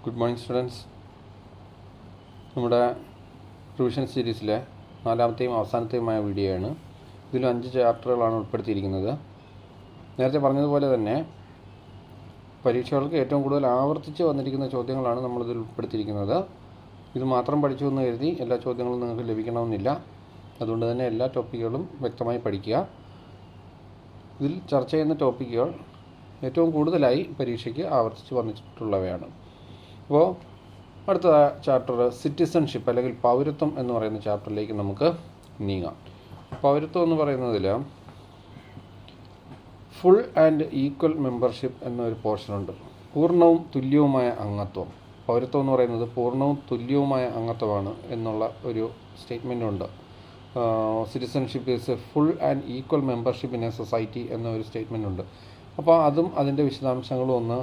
Good morning students. നമ്മുടെ revision സീരീസിലെ 4ാമത്തെയും അവസാനത്തെയുമായ video ആണ്. ഇതിൽ 5 ചാപ്റ്ററുകളാണ് ഉൾപ്പെടുത്തിയിരിക്കുന്നത്. നേരത്തെ പറഞ്ഞതുപോലെ തന്നെ പരീക്ഷകൾക്ക് ഏറ്റവും കൂടുതൽ ആവർത്തിച്ച് വന്നിരിക്കുന്ന ചോദ്യങ്ങളാണ് നമ്മളിതിൽ ഉൾപ്പെടുത്തിയിരിക്കുന്നത്. ഇത് മാത്രം പഠിച്ചു എന്ന് കരുതി എല്ലാ ചോദ്യങ്ങളും നിങ്ങൾക്ക് ലഭിക്കണമെന്നില്ല. അതുകൊണ്ട് തന്നെ എല്ലാ ടോപ്പിക്കുകളും വ്യക്തമായി പഠിക്കുക. ഇതിൽ ചർച്ച ചെയ്യുന്ന ടോപ്പിക്കുകൾ ഏറ്റവും കൂടുതലായി പരീക്ഷയ്ക്ക് ആവർത്തിച്ച് വന്നിട്ടുള്ളവയാണ്. അപ്പോൾ അടുത്ത ചാപ്റ്റർ സിറ്റിസൺഷിപ്പ് അല്ലെങ്കിൽ പൗരത്വം എന്ന് പറയുന്ന ചാപ്റ്ററിലേക്ക് നമുക്ക് നീങ്ങാം. പൗരത്വം എന്ന് പറയുന്നതിൽ ഫുൾ ആൻഡ് ഈക്വൽ മെമ്പർഷിപ്പ് എന്നൊരു പോർഷനുണ്ട്. പൂർണ്ണവും തുല്യവുമായ അംഗത്വം. പൗരത്വം എന്ന് പറയുന്നത് പൂർണ്ണവും തുല്യവുമായ അംഗത്വമാണ് എന്നുള്ള ഒരു സ്റ്റേറ്റ്മെൻറ്റുണ്ട്. Citizenship is a full and equal membership in a society എന്നൊരു സ്റ്റേറ്റ്മെൻ്റ് ഉണ്ട്. അപ്പോൾ അതും അതിൻ്റെ വിശദാംശങ്ങളും ഒന്ന്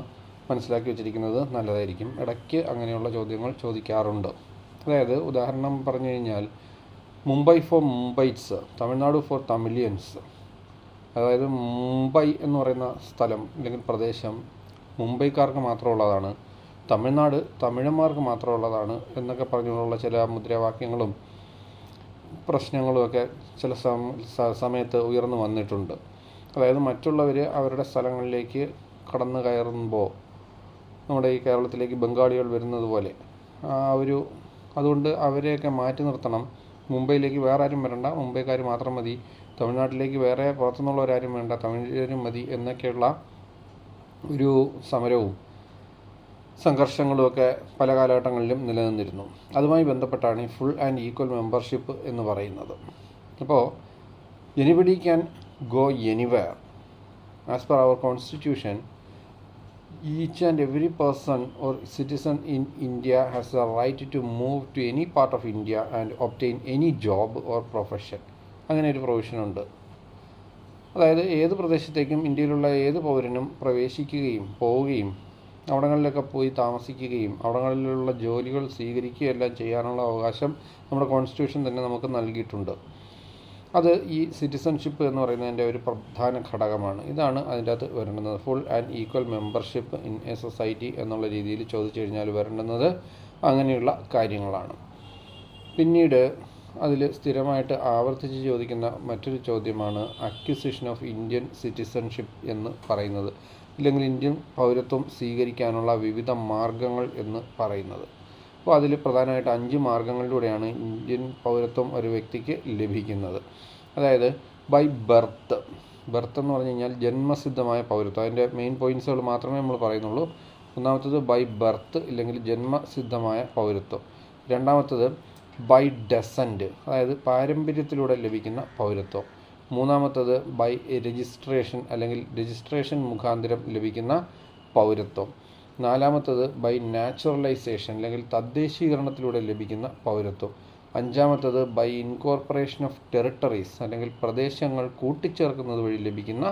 മനസ്സിലാക്കി വെച്ചിരിക്കുന്നത് നല്ലതായിരിക്കും. ഇടയ്ക്ക് അങ്ങനെയുള്ള ചോദ്യങ്ങൾ ചോദിക്കാറുണ്ട്. അതായത് ഉദാഹരണം പറഞ്ഞു കഴിഞ്ഞാൽ മുംബൈ ഫോർ മുംബൈറ്റ്സ്, തമിഴ്നാട് ഫോർ തമിഴിയൻസ്. അതായത് മുംബൈ എന്ന് പറയുന്ന സ്ഥലം അല്ലെങ്കിൽ പ്രദേശം മുംബൈക്കാർക്ക് മാത്രമുള്ളതാണ്, തമിഴ്നാട് തമിഴന്മാർക്ക് മാത്രമുള്ളതാണ് എന്നൊക്കെ പറഞ്ഞുള്ള ചില മുദ്രാവാക്യങ്ങളും പ്രശ്നങ്ങളുമൊക്കെ ചില സമയത്ത് ഉയർന്നു വന്നിട്ടുണ്ട്. അതായത് മറ്റുള്ളവർ അവരുടെ സ്ഥലങ്ങളിലേക്ക് കടന്നു കയറുമ്പോൾ നമ്മുടെ ഈ കേരളത്തിലേക്ക് ബംഗാളികൾ വരുന്നത് പോലെ അതുകൊണ്ട് അവരെയൊക്കെ മാറ്റി നിർത്തണം. മുംബൈയിലേക്ക് വേറെ ആരും വരണ്ട, മുംബൈക്കാർ മാത്രം മതി, തമിഴ്നാട്ടിലേക്ക് വേറെ പുറത്തുനിന്നുള്ളവരാരും വേണ്ട, തമിഴരും മതി എന്നൊക്കെയുള്ള ഒരു സമരവും സംഘർഷങ്ങളുമൊക്കെ പല കാലഘട്ടങ്ങളിലും നിലനിന്നിരുന്നു. അതുമായി ബന്ധപ്പെട്ടാണ് ഈ ഫുൾ ആൻഡ് ഈക്വൽ മെമ്പർഷിപ്പ് എന്ന് പറയുന്നത്. അപ്പോൾ anybody can go anywhere. As per our constitution, each and every person or citizen in India has the right to move to any part of India and obtain any job or profession. അങ്ങനെ ഒരു provision ഉണ്ട്. അതായത് ഏത് പ്രദേശത്തേക്കും ഇന്ത്യയിലുള്ള ഏത് പൗരനും പ്രവേശിക്കുകയും പോവുകയും അവിടങ്ങളിലൊക്കെ പോയി താമസിക്കുകയും അവിടങ്ങളിലുള്ള ജോലികൾ സ്വീകരിക്കുകയെല്ലാം ചെയ്യാനുള്ള അവകാശം നമ്മുടെ കോൺസ്റ്റിറ്റ്യൂഷൻ തന്നെ നമുക്ക് നൽകിയിട്ടുണ്ട്. അത് ഈ സിറ്റിസൺഷിപ്പ് എന്ന് പറയുന്നതിൻ്റെ ഒരു പ്രധാന ഘടകമാണ്. ഇതാണ് അതിൻ്റെ അകത്ത് വരേണ്ടുന്നത്. Full and equal membership in a society എന്നുള്ള രീതിയിൽ ചോദിച്ചു കഴിഞ്ഞാൽ വരേണ്ടുന്നത് അങ്ങനെയുള്ള കാര്യങ്ങളാണ്. പിന്നീട് അതിൽ സ്ഥിരമായിട്ട് ആവർത്തിച്ച് ചോദിക്കുന്ന മറ്റൊരു ചോദ്യമാണ് അക്വിസിഷൻ ഓഫ് ഇന്ത്യൻ സിറ്റിസൺഷിപ്പ് എന്ന് പറയുന്നത്, ഇല്ലെങ്കിൽ ഇന്ത്യൻ പൗരത്വം സ്വീകരിക്കാനുള്ള വിവിധ മാർഗങ്ങൾ എന്ന് പറയുന്നത്. അപ്പോൾ അതിൽ പ്രധാനമായിട്ട് 5 മാർഗങ്ങളിലൂടെയാണ് ഇന്ത്യൻ പൗരത്വം ഒരു വ്യക്തിക്ക് ലഭിക്കുന്നത്. അതായത് ബൈ ബർത്ത് എന്ന് പറഞ്ഞു കഴിഞ്ഞാൽ ജന്മസിദ്ധമായ പൗരത്വം. അതിൻ്റെ മെയിൻ പോയിൻറ്റ്സുകൾ മാത്രമേ നമ്മൾ പറയുന്നുള്ളൂ. ഒന്നാമത്തത് ബൈ ബർത്ത് ഇല്ലെങ്കിൽ ജന്മസിദ്ധമായ പൗരത്വം. രണ്ടാമത്തത് ബൈ ഡെസൻറ്റ്, അതായത് പാരമ്പര്യത്തിലൂടെ ലഭിക്കുന്ന പൗരത്വം. മൂന്നാമത്തത് ബൈ രജിസ്ട്രേഷൻ അല്ലെങ്കിൽ രജിസ്ട്രേഷൻ മുഖാന്തരം ലഭിക്കുന്ന പൗരത്വം. നാലാമത്തത് ബൈ നാച്ചുറലൈസേഷൻ അല്ലെങ്കിൽ തദ്ദേശീകരണത്തിലൂടെ ലഭിക്കുന്ന പൗരത്വം. അഞ്ചാമത്തത് ബൈ ഇൻകോർപ്പറേഷൻ ഓഫ് ടെറിട്ടറീസ് അല്ലെങ്കിൽ പ്രദേശങ്ങൾ കൂട്ടിച്ചേർക്കുന്നത് വഴി ലഭിക്കുന്ന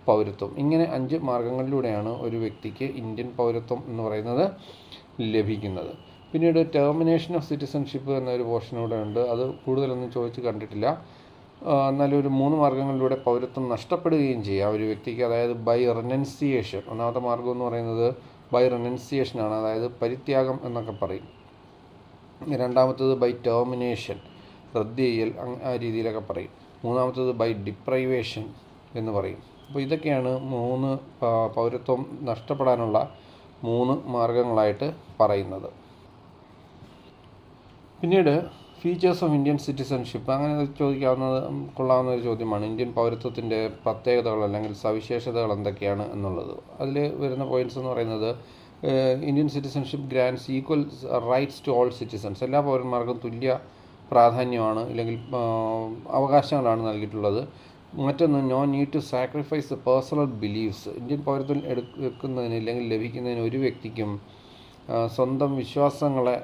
പൗരത്വം. ഇങ്ങനെ 5 മാർഗങ്ങളിലൂടെയാണ് ഒരു വ്യക്തിക്ക് ഇന്ത്യൻ പൗരത്വം എന്ന് പറയുന്നത് ലഭിക്കുന്നത്. പിന്നീട് ടെർമിനേഷൻ ഓഫ് സിറ്റിസൺഷിപ്പ് എന്നൊരു പോർഷൻ കൂടെ ഉണ്ട്. അത് കൂടുതലൊന്നും ചോദിച്ച് കണ്ടിട്ടില്ല. എന്നാലും ഒരു 3 മാർഗങ്ങളിലൂടെ പൗരത്വം നഷ്ടപ്പെടുകയും ചെയ്യാം ഒരു വ്യക്തിക്ക്. അതായത് ബൈ റിനൻസിയേഷൻ. ഒന്നാമത്തെ മാർഗം എന്ന് പറയുന്നത് ബൈ റിനൻസിയേഷനാണ്, അതായത് പരിത്യാഗം എന്നൊക്കെ പറയും. രണ്ടാമത്തത് ബൈ ടെർമിനേഷൻ, റദ്ദ് ചെയ്യൽ, ആ രീതിയിലൊക്കെ പറയും. മൂന്നാമത്തത് ബൈ ഡിപ്രൈവേഷൻ എന്ന് പറയും. അപ്പോൾ ഇതൊക്കെയാണ് 3 പൗരത്വം നഷ്ടപ്പെടാനുള്ള 3 മാർഗങ്ങളായിട്ട് പറയുന്നത്. പിന്നീട് ഫീച്ചേഴ്സ് ഓഫ് ഇന്ത്യൻ സിറ്റിസൺഷിപ്പ്, അങ്ങനെ കൊള്ളാവുന്ന ഒരു ചോദ്യമാണ്. ഇന്ത്യൻ പൗരത്വത്തിൻ്റെ പ്രത്യേകതകൾ അല്ലെങ്കിൽ സവിശേഷതകൾ എന്തൊക്കെയാണ് എന്നുള്ളത്. അതിൽ വരുന്ന പോയിൻറ്റ്സ് എന്ന് പറയുന്നത് Indian citizenship grants equal rights to all citizens. എല്ലാ പൗരന്മാർക്കും തുല്യ പ്രാധാന്യമാണ് അല്ലെങ്കിൽ അവകാശങ്ങളാണ് നൽകിയിട്ടുള്ളത്. മറ്റൊന്ന് no need to sacrifice the personal beliefs. Indian പൗരത്വം എടുക്കുന്നതിന് അല്ലെങ്കിൽ ലഭിക്കുന്നതിന് ഒരു വ്യക്തിക്കും സ്വന്തം വിശ്വാസങ്ങളെ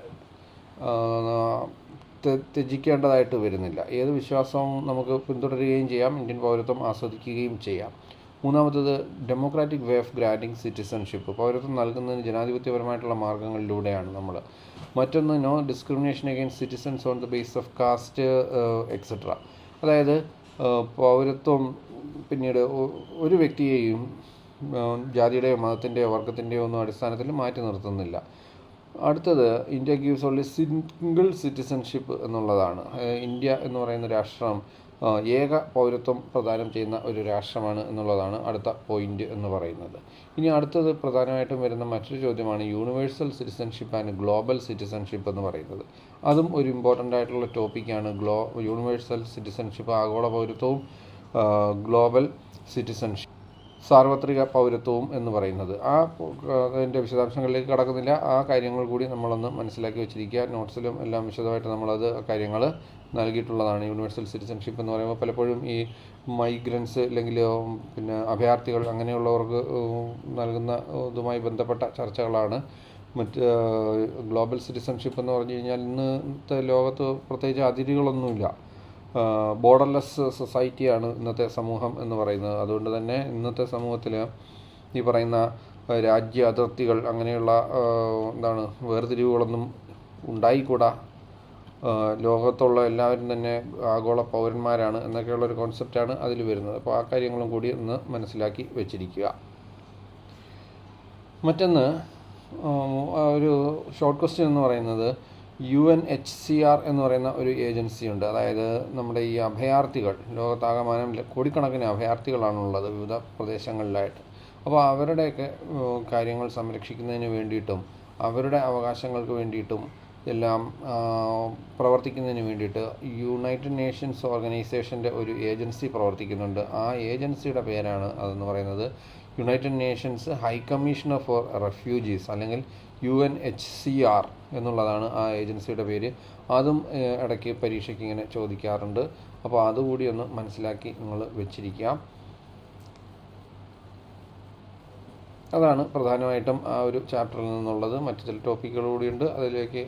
ത്യജിക്കേണ്ടതായിട്ട് വരുന്നില്ല. ഏത് വിശ്വാസവും നമുക്ക് പിന്തുടരുകയും ചെയ്യാം, ഇന്ത്യൻ പൗരത്വം ആസ്വദിക്കുകയും ചെയ്യാം. മൂന്നാമത്തത് democratic way of granting citizenship. പൗരത്വം നൽകുന്നതിന് ജനാധിപത്യപരമായിട്ടുള്ള മാർഗ്ഗങ്ങളിലൂടെയാണ് നമ്മൾ. മറ്റൊന്ന് no discrimination against citizens on the base of caste etcetera. അതായത് പൗരത്വം പിന്നീട് ഒരു വ്യക്തിയെയും ജാതിയുടെയോ മതത്തിൻ്റെയോ വർഗത്തിൻ്റെയോ ഒന്നും അടിസ്ഥാനത്തിൽ മാറ്റി നിർത്തുന്നില്ല. അടുത്തത് India gives only single citizenship എന്നുള്ളതാണ്. ഇന്ത്യ എന്ന് പറയുന്ന രാഷ്ട്രം ഏക പൗരത്വം പ്രദാനം ചെയ്യുന്ന ഒരു രാഷ്ട്രമാണ് എന്നുള്ളതാണ് അടുത്ത പോയിന്റ് എന്ന് പറയുന്നത്. ഇനി അടുത്തത് പ്രധാനമായിട്ടും വരുന്ന മറ്റൊരു ചോദ്യമാണ് universal citizenship and global citizenship എന്ന് പറയുന്നത്. അതും ഒരു ഇമ്പോർട്ടൻ്റ് ആയിട്ടുള്ള ടോപ്പിക്കാണ്. യൂണിവേഴ്സൽ സിറ്റിസൺഷിപ്പ് ആഗോള പൗരത്വവും ഗ്ലോബൽ സിറ്റിസൺഷിപ്പ് സാർവത്രിക പൗരത്വവും എന്ന് പറയുന്നത്. അതിൻ്റെ വിശദാംശങ്ങളിലേക്ക് കടക്കുന്നില്ല. ആ കാര്യങ്ങൾ കൂടി നമ്മളൊന്ന് മനസ്സിലാക്കി വെച്ചിരിക്കുക. നോട്ട്സിലും എല്ലാം വിശദമായിട്ട് നമ്മളത് കാര്യങ്ങൾ നൽകിയിട്ടുള്ളതാണ്. യൂണിവേഴ്സൽ സിറ്റിസൺഷിപ്പ് എന്ന് പറയുമ്പോൾ പലപ്പോഴും ഈ മൈഗ്രൻസ് അല്ലെങ്കിൽ പിന്നെ അഭയാർത്ഥികൾ അങ്ങനെയുള്ളവർക്ക് നൽകുന്ന ഇതുമായി ബന്ധപ്പെട്ട ചർച്ചകളാണ്. മറ്റ് ഗ്ലോബൽ സിറ്റിസൺഷിപ്പ് എന്ന് പറഞ്ഞു കഴിഞ്ഞാൽ ഇന്നത്തെ ലോകത്ത് പ്രത്യേകിച്ച് അതിരുകളൊന്നുമില്ല. ബോർഡർലെസ് സൊസൈറ്റിയാണ് ഇന്നത്തെ സമൂഹം എന്ന് പറയുന്നത്. അതുകൊണ്ട് തന്നെ ഇന്നത്തെ സമൂഹത്തിൽ ഈ പറയുന്ന രാജ്യ അതിർത്തികൾ അങ്ങനെയുള്ള വേർതിരിവുകളൊന്നും ഉണ്ടായിക്കൂടാ. ലോകത്തുള്ള എല്ലാവരും തന്നെ ആഗോള പൗരന്മാരാണ് എന്നൊക്കെയുള്ളൊരു കോൺസെപ്റ്റാണ് അതിൽ വരുന്നത്. അപ്പോൾ ആ കാര്യങ്ങളും കൂടി ഒന്ന് മനസ്സിലാക്കി വെച്ചിരിക്കുക. മറ്റൊന്ന് ഒരു ഷോർട്ട് ക്വസ്റ്റ്യൻ എന്ന് പറയുന്നത് UNHCR എന്ന് പറയുന്ന ഒരു ഏജൻസി ഉണ്ട്. അതായത് നമ്മുടെ ഈ അഭയാർത്ഥികൾ, ലോകത്താകമാനം കോടിക്കണക്കിന് അഭയാർത്ഥികളാണുള്ളത് വിവിധ പ്രദേശങ്ങളിലായിട്ട്. അപ്പോൾ അവരുടെയൊക്കെ കാര്യങ്ങൾ സംരക്ഷിക്കുന്നതിന് വേണ്ടിയിട്ടും അവരുടെ അവകാശങ്ങൾക്ക് വേണ്ടിയിട്ടും എല്ലാം പ്രവർത്തിക്കുന്നതിന് വേണ്ടിയിട്ട് യുണൈറ്റഡ് നേഷൻസ് ഓർഗനൈസേഷൻ്റെ ഒരു ഏജൻസി പ്രവർത്തിക്കുന്നുണ്ട്. ആ ഏജൻസിയുടെ പേരാണ് അതെന്ന് പറയുന്നത് United Nations High Commissioner for Refugees അല്ലെങ്കിൽ UNHCR എന്നുള്ളതാണ് ആ ഏജൻസിയുടെ പേര്. അതും ഇടയ്ക്ക് പരീക്ഷയ്ക്ക് ഇങ്ങനെ ചോദിക്കാറുണ്ട്. അപ്പോൾ അതുകൂടി ഒന്ന് മനസ്സിലാക്കി നിങ്ങൾ വെച്ചിരിക്കുക. അതാണ് പ്രധാനമായിട്ടും ആ ഒരു ചാപ്റ്ററിൽ നിന്നുള്ളത്. മറ്റു ചില ടോപ്പിക്കുകൾ കൂടിയുണ്ട്. അതിലേക്ക്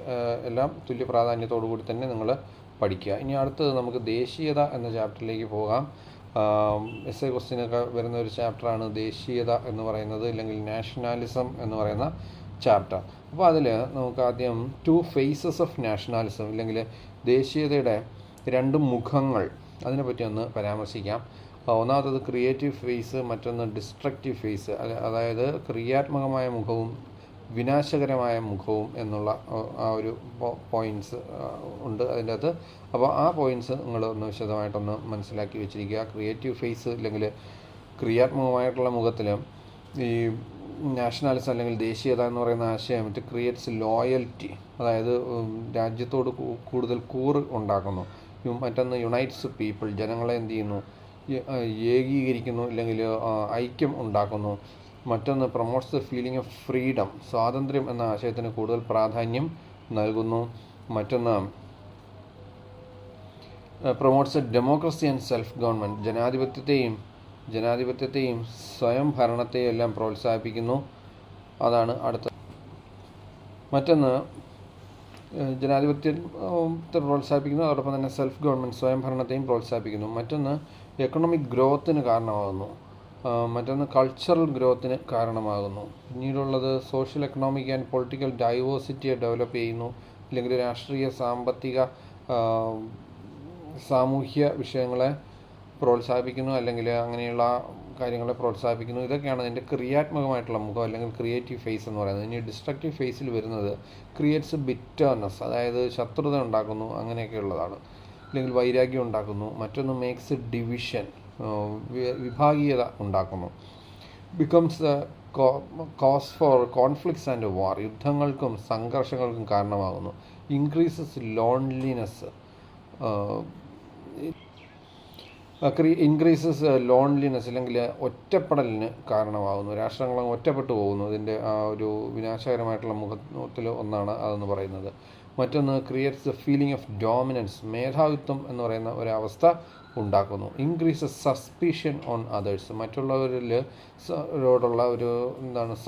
എല്ലാം തുല്യ പ്രാധാന്യത്തോടു കൂടി തന്നെ നിങ്ങൾ പഠിക്കുക. ഇനി അടുത്തത് നമുക്ക് ദേശീയത എന്ന ചാപ്റ്ററിലേക്ക് പോകാം. എസ് എ ക്വസ്റ്റ്യനൊക്കെ വരുന്ന ഒരു ചാപ്റ്ററാണ് ദേശീയത എന്ന് പറയുന്നത്, അല്ലെങ്കിൽ നാഷണാലിസം എന്ന് പറയുന്ന ചാപ്റ്റർ. അപ്പോൾ അതിൽ നമുക്ക് ആദ്യം 2 ഫേസസ് ഓഫ് നാഷണാലിസം അല്ലെങ്കിൽ ദേശീയതയുടെ 2 മുഖങ്ങൾ അതിനെപ്പറ്റി ഒന്ന് പരാമർശിക്കാം. ഒന്നാമത്തത് ക്രിയേറ്റീവ് ഫേസ്, മറ്റൊന്ന് ഡിസ്ട്രക്റ്റീവ് ഫേസ്. അതായത് ക്രിയാത്മകമായ മുഖവും വിനാശകരമായ മുഖവും എന്നുള്ള ആ ഒരു പോയിൻറ്റ്സ് ഉണ്ട് അതിൻ്റെ അകത്ത്. അപ്പോൾ ആ പോയിൻറ്റ്സ് നിങ്ങൾ ഒന്ന് വിശദമായിട്ടൊന്ന് മനസ്സിലാക്കി വെച്ചിരിക്കുക. ക്രിയേറ്റീവ് ഫേസ് അല്ലെങ്കിൽ ക്രിയാത്മകമായിട്ടുള്ള മുഖത്തിൽ ഈ നാഷണാലിസം അല്ലെങ്കിൽ ദേശീയത എന്ന് പറയുന്ന ആശയം ഇറ്റ് ക്രിയേറ്റ്സ് ലോയൽറ്റി, അതായത് രാജ്യത്തോട് കൂടുതൽ കൂറ് ഉണ്ടാക്കുന്നു. മറ്റൊന്ന് യുണൈറ്റ്സ് പീപ്പിൾ, ജനങ്ങളെ എന്ത് ചെയ്യുന്നു, ഏകീകരിക്കുന്നു അല്ലെങ്കിൽ ഐക്യം ഉണ്ടാക്കുന്നു. മറ്റൊന്ന് promotes the feeling of freedom, സ്വാതന്ത്ര്യം എന്ന ആശയത്തിന് കൂടുതൽ പ്രാധാന്യം നൽകുന്നു. മറ്റൊന്ന് promotes democracy and self government, ജനാധിപത്യത്തെയും സ്വയം ഭരണത്തെയും എല്ലാം പ്രോത്സാഹിപ്പിക്കുന്നു. അതാണ് അടുത്ത. മറ്റൊന്ന് ജനാധിപത്യത്തെ പ്രോത്സാഹിപ്പിക്കുന്നു, അതോടൊപ്പം തന്നെ സെൽഫ് ഗവൺമെൻറ് സ്വയം ഭരണത്തെയും പ്രോത്സാഹിപ്പിക്കുന്നു. മറ്റൊന്ന് എക്കണോമിക് ഗ്രോത്തിന് കാരണമാകുന്നു. മറ്റൊന്ന് കൾച്ചറൽ ഗ്രോത്തിന് കാരണമാകുന്നു. പിന്നീടുള്ളത് സോഷ്യൽ എക്കണോമിക് ആൻഡ് പൊളിറ്റിക്കൽ ഡൈവേഴ്സിറ്റിയെ ഡെവലപ്പ് ചെയ്യുന്നു, അല്ലെങ്കിൽ രാഷ്ട്രീയ സാമ്പത്തിക സാമൂഹ്യ വിഷയങ്ങളെ പ്രോത്സാഹിപ്പിക്കുന്നു, അല്ലെങ്കിൽ അങ്ങനെയുള്ള കാര്യങ്ങളെ പ്രോത്സാഹിപ്പിക്കുന്നു. ഇതൊക്കെയാണ് അതിൻ്റെ ക്രിയാത്മകമായിട്ടുള്ള മുഖം അല്ലെങ്കിൽ ക്രിയേറ്റീവ് ഫേസ് എന്ന് പറയുന്നത്. ഇനി ഡിസ്ട്രക്റ്റീവ് ഫേസിൽ വരുന്നത് ക്രിയേറ്റ്സ് ബിറ്റർനെസ്, അതായത് ശത്രുത ഉണ്ടാക്കുന്നു, അങ്ങനെയൊക്കെയുള്ളതാണ്, അല്ലെങ്കിൽ വൈരാഗ്യം ഉണ്ടാക്കുന്നു. മറ്റൊന്ന് മേക്സ് ഡിവിഷൻ, വിഭാഗീയത ഉണ്ടാക്കുന്നു. Becomes cause for conflicts and war, യുദ്ധങ്ങൾക്കും സംഘർഷങ്ങൾക്കും കാരണമാകുന്നു. ഇൻക്രീസസ് ലോൺലിനെസ്, അല്ലെങ്കിൽ ഒറ്റപ്പെടലിന് കാരണമാകുന്നു. രാഷ്ട്രങ്ങൾ ഒറ്റപ്പെട്ടു പോകുന്നു. ഇതിൻ്റെ ആ ഒരു വിനാശകരമായിട്ടുള്ള മുഖത്തിൽ ഒന്നാണ് അതെന്ന് പറയുന്നത്. മറ്റൊന്ന് creates the feeling of dominance, മേധാവിത്വം എന്ന് പറയുന്ന ഒരവസ്ഥ ഉണ്ടാക്കുന്നു. ഇൻക്രീസസ് സസ്പീഷൻ ഓൺ അതേഴ്സ്, മറ്റുള്ളവരിലോടുള്ള ഒരു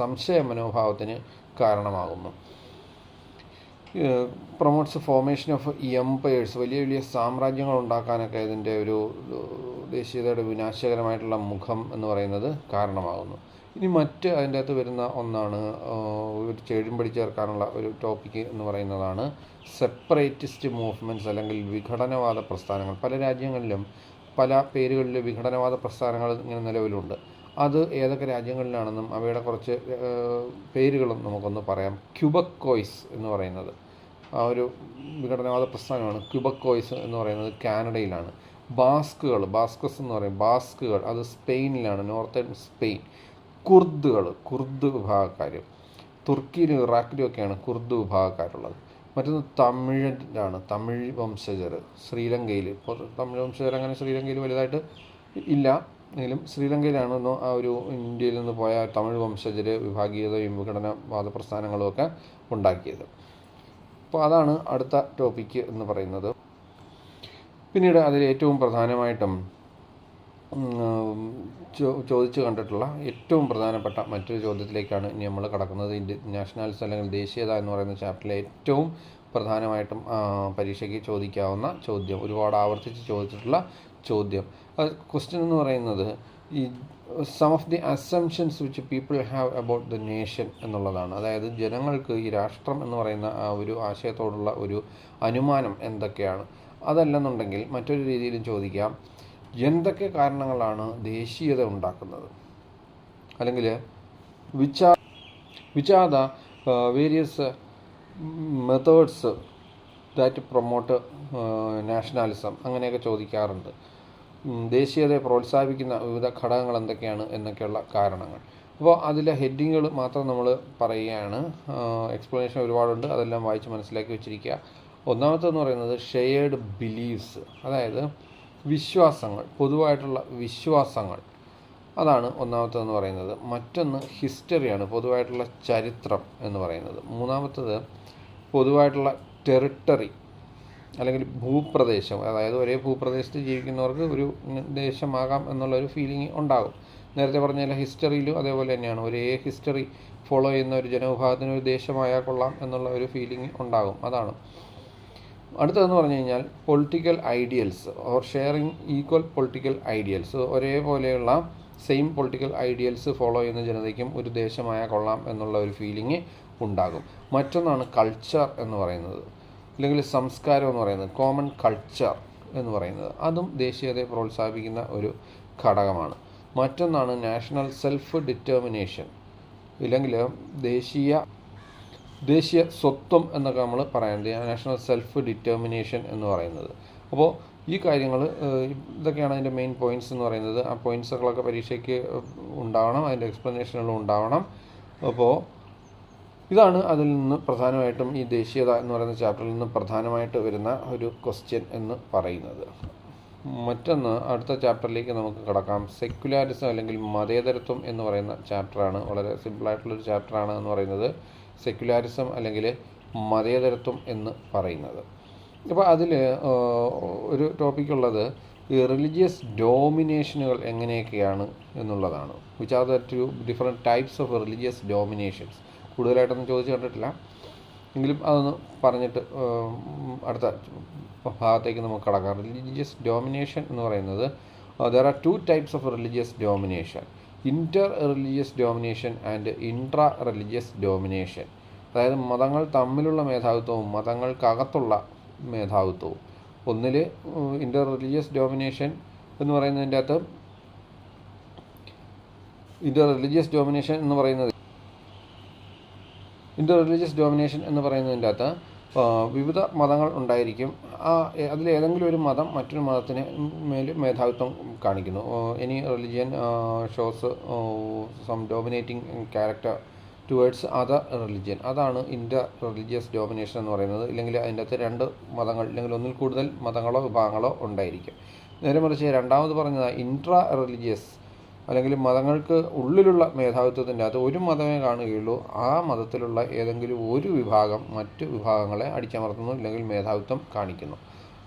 സംശയ മനോഭാവത്തിന് കാരണമാകുന്നു. പ്രൊമോട്ട്സ് ഫോർമേഷൻ ഓഫ് എംപയേഴ്സ്, വലിയ വലിയ സാമ്രാജ്യങ്ങൾ ഉണ്ടാക്കാനൊക്കെ ഇതിൻ്റെ ഒരു ദേശീയതയുടെ വിനാശകരമായിട്ടുള്ള മുഖം എന്ന് പറയുന്നത് കാരണമാകുന്നു. ഇനി അതിൻ്റെ അകത്ത് വരുന്ന ഒന്നാണ് ഒരു ചേഴുംപടി ചേർക്കാനുള്ള ഒരു ടോപ്പിക്ക് എന്ന് പറയുന്നതാണ് സെപ്പറേറ്റിസ്റ്റ് മൂവ്മെൻറ്റ്സ് അല്ലെങ്കിൽ വിഘടനവാദ പ്രസ്ഥാനങ്ങൾ. പല രാജ്യങ്ങളിലും പല പേരുകളിൽ വിഘടനവാദ പ്രസ്ഥാനങ്ങൾ ഇങ്ങനെ നിലവിലുണ്ട്. അത് ഏതൊക്കെ രാജ്യങ്ങളിലാണെന്നും അവയുടെ കുറച്ച് പേരുകളും നമുക്കൊന്ന് പറയാം. ക്യൂബക്കോയ്സ് എന്ന് പറയുന്നത് ആ ഒരു വിഘടനവാദ പ്രസ്ഥാനമാണ്. ക്യൂബക്കോയ്സ് എന്ന് പറയുന്നത് കാനഡയിലാണ്. ബാസ്കസ് എന്ന് പറയും, ബാസ്കുകൾ അത് സ്പെയിനിലാണ്, നോർത്തേൺ സ്പെയിൻ. കുർദ് വിഭാഗക്കാർ, തുർക്കിയിലും ഇറാഖിലും ഒക്കെയാണ് കുർദ് വിഭാഗക്കാരുള്ളത്. മറ്റൊന്ന് തമിഴാണ്, തമിഴ് വംശജർ ശ്രീലങ്കയിൽ. ഇപ്പോൾ തമിഴ് വംശജർ അങ്ങനെ ശ്രീലങ്കയിൽ വലുതായിട്ട് ഇല്ല എങ്കിലും ശ്രീലങ്കയിലാണ് ആ ഒരു ഇന്ത്യയിൽ നിന്ന് പോയ തമിഴ് വംശജർ വിഭാഗീയതയും വിഘടനവാദ പ്രസ്ഥാനങ്ങളും ഒക്കെ ഉണ്ടാക്കിയത്. അപ്പോൾ അതാണ് അടുത്ത ടോപ്പിക്ക് എന്ന് പറയുന്നത്. പിന്നീട് അതിൽ ഏറ്റവും പ്രധാനമായിട്ടും ചോദിച്ചു കണ്ടിട്ടുള്ള ഏറ്റവും പ്രധാനപ്പെട്ട മറ്റൊരു ചോദ്യത്തിലേക്കാണ് ഇനി നമ്മൾ കടക്കുന്നത്. നാഷണാലിസം അല്ലെങ്കിൽ ദേശീയത എന്ന് പറയുന്ന ചാപ്റ്ററിലെ ഏറ്റവും പ്രധാനമായിട്ടും പരീക്ഷയ്ക്ക് ചോദിക്കാവുന്ന ചോദ്യം, ഒരുപാട് ആവർത്തിച്ച് ചോദിച്ചിട്ടുള്ള ചോദ്യം. ക്വസ്റ്റ്യൻ എന്ന് പറയുന്നത് ഈ sum of the assumptions which people have about the nation എന്നുള്ളതാണ്. അതായത് ജനങ്ങൾക്ക് ഈ രാഷ്ട്രം എന്ന് പറയുന്ന ആ ഒരു ആശയത്തോടുള്ള ഒരു അനുമാനം എന്തൊക്കെയാണ്. അതല്ലെന്നുണ്ടെങ്കിൽ മറ്റൊരു രീതിയിലും ചോദിക്കാം, എന്തൊക്കെ കാരണങ്ങളാണ് ദേശീയത ഉണ്ടാക്കുന്നത്, അല്ലെങ്കിൽ which are the various methods that promote nationalism, അങ്ങനെയൊക്കെ ചോദിക്കാറുണ്ട്. ദേശീയതയെ പ്രോത്സാഹിപ്പിക്കുന്ന വിവിധ ഘടകങ്ങൾ എന്തൊക്കെയാണ് എന്നൊക്കെയുള്ള കാരണങ്ങൾ. അപ്പോൾ അതിലെ ഹെഡിങ്ങുകൾ മാത്രം നമ്മൾ പറയുകയാണ്. എക്സ്പ്ലനേഷൻ ഒരുപാടുണ്ട്, അതെല്ലാം വായിച്ച് മനസ്സിലാക്കി വെച്ചിരിക്കുക. ഒന്നാമത്തെന്ന് പറയുന്നത് ഷെയർഡ് ബിലീവ്സ്, അതായത് വിശ്വാസങ്ങൾ, പൊതുവായിട്ടുള്ള വിശ്വാസങ്ങൾ, അതാണ് ഒന്നാമത്തേതെന്ന് പറയുന്നത്. മറ്റൊന്ന് ഹിസ്റ്ററിയാണ്, പൊതുവായിട്ടുള്ള ചരിത്രം എന്ന് പറയുന്നത്. മൂന്നാമത്തേത് പൊതുവായിട്ടുള്ള ടെറിട്ടറി അല്ലെങ്കിൽ ഭൂപ്രദേശം, അതായത് ഒരേ ഭൂപ്രദേശത്ത് ജീവിക്കുന്നവർക്ക് ഒരു ദേശമാകാം എന്നുള്ളൊരു ഫീലിംഗ് ഉണ്ടാകും. നേരത്തെ പറഞ്ഞ ഹിസ്റ്ററിയിലും അതേപോലെ തന്നെയാണ്, ഒരേ ഹിസ്റ്ററി ഫോളോ ചെയ്യുന്ന ഒരു ജനവിഭാഗത്തിന് ഒരു ദേശമായാൽ കൊള്ളാം എന്നുള്ള ഒരു ഫീലിംഗ് ഉണ്ടാകും. അതാണ്. അടുത്തതെന്ന് പറഞ്ഞു കഴിഞ്ഞാൽ political ideals or sharing equal political ideals, ഒരേപോലെയുള്ള സെയിം പൊളിറ്റിക്കൽ ഐഡിയൽസ് ഫോളോ ചെയ്യുന്ന ജനതയ്ക്കും ഒരു ദേശമായാൽ കൊള്ളാം എന്നുള്ള ഒരു ഫീലിംഗ് ഉണ്ടാകും. മറ്റൊന്നാണ് കൾച്ചർ എന്ന് പറയുന്നത്, അല്ലെങ്കിൽ സംസ്കാരം എന്ന് പറയുന്നത്, കോമൺ കൾച്ചർ എന്ന് പറയുന്നത്. അതും ദേശീയതയെ പ്രോത്സാഹിപ്പിക്കുന്ന ഒരു ഘടകമാണ്. മറ്റൊന്നാണ് നാഷണൽ സെൽഫ് ഡിറ്റർമിനേഷൻ, ഇല്ലെങ്കിൽ ദേശീയ സ്വത്വം എന്നൊക്കെ നമ്മൾ പറയുന്നത്, നാഷണൽ സെൽഫ് ഡിറ്റർമിനേഷൻ എന്ന് പറയുന്നത്. അപ്പോൾ ഈ കാര്യങ്ങൾ ഇതൊക്കെയാണ് അതിൻ്റെ മെയിൻ പോയിൻറ്റ്സ് എന്ന് പറയുന്നത്. ആ പോയിൻറ്റ്സുകളൊക്കെ പരീക്ഷയ്ക്ക് ഉണ്ടാവണം, അതിൻ്റെ എക്സ്പ്ലനേഷനുകളും ഉണ്ടാവണം. അപ്പോൾ ഇതാണ് അതിൽ നിന്ന് പ്രധാനമായിട്ടും ഈ ദേശീയത എന്ന് പറയുന്ന ചാപ്റ്ററിൽ നിന്ന് പ്രധാനമായിട്ട് വരുന്ന ഒരു ക്വസ്റ്റ്യൻ എന്ന് പറയുന്നത്. മറ്റൊന്ന് അടുത്ത ചാപ്റ്ററിലേക്ക് നമുക്ക് കടക്കാം. സെക്യുലാരിസം അല്ലെങ്കിൽ മതേതരത്വം എന്ന് പറയുന്ന ചാപ്റ്ററാണ്. വളരെ സിമ്പിളായിട്ടുള്ളൊരു ചാപ്റ്ററാണ് എന്ന് പറയുന്നത് സെക്യുലാരിസം അല്ലെങ്കിൽ മതേതരത്വം എന്ന് പറയുന്നത്. അപ്പോൾ അതിൽ ഒരു ടോപ്പിക്കുള്ളത് ഈ റിലീജിയസ് ഡോമിനേഷനുകൾ എങ്ങനെയൊക്കെയാണ് എന്നുള്ളതാണ്. Which are the different types of religious dominations. കൂടുതലായിട്ടൊന്നും ചോദിച്ചു കണ്ടിട്ടില്ല, എങ്കിലും അതൊന്ന് പറഞ്ഞിട്ട് അടുത്ത ഭാഗത്തേക്ക് നമുക്ക് കടക്കാം. റിലീജിയസ് ഡോമിനേഷൻ എന്ന് പറയുന്നത് there are 2 types of religious domination, inter religious domination and intra religious domination. അതായത് മതങ്ങൾ തമ്മിലുള്ള മേധാവിത്വവും മതങ്ങൾക്കകത്തുള്ള മേധാവിത്വവും. ഒന്നിൽ ഇൻ്റർ റിലീജിയസ് ഡോമിനേഷൻ എന്ന് പറയുന്നതിൻ്റെ അകത്ത് ഇൻ്റർ റിലീജിയസ് ഡോമിനേഷൻ എന്ന് പറയുന്നതിൻ്റെ അകത്ത് വിവിധ മതങ്ങൾ ഉണ്ടായിരിക്കും. അതിലേതെങ്കിലും ഒരു മതം മറ്റൊരു മതത്തിന് മേൽ മേധാവിത്വം കാണിക്കുന്നു. Any religion shows some dominating character towards other religion. അതാണ് ഇൻ്റർ റിലീജിയസ് ഡോമിനേഷൻ എന്ന് പറയുന്നത്. ഇല്ലെങ്കിൽ അതിൻ്റെ അകത്ത് 2 മതങ്ങൾ അല്ലെങ്കിൽ ഒന്നിൽ കൂടുതൽ മതങ്ങളോ വിഭാഗങ്ങളോ ഉണ്ടായിരിക്കും. നേരെ മറിച്ച് രണ്ടാമത് പറഞ്ഞത് ഇൻട്രാ റിലീജിയസ് അല്ലെങ്കിൽ മതങ്ങൾക്ക് ഉള്ളിലുള്ള മേധാവിത്വത്തിൻ്റെ അകത്ത് ഒരു മതമേ കാണുകയുള്ളൂ. ആ മതത്തിലുള്ള ഏതെങ്കിലും ഒരു വിഭാഗം മറ്റ് വിഭാഗങ്ങളെ അടിച്ചമർത്തുന്നു അല്ലെങ്കിൽ മേധാവിത്വം കാണിക്കുന്നു.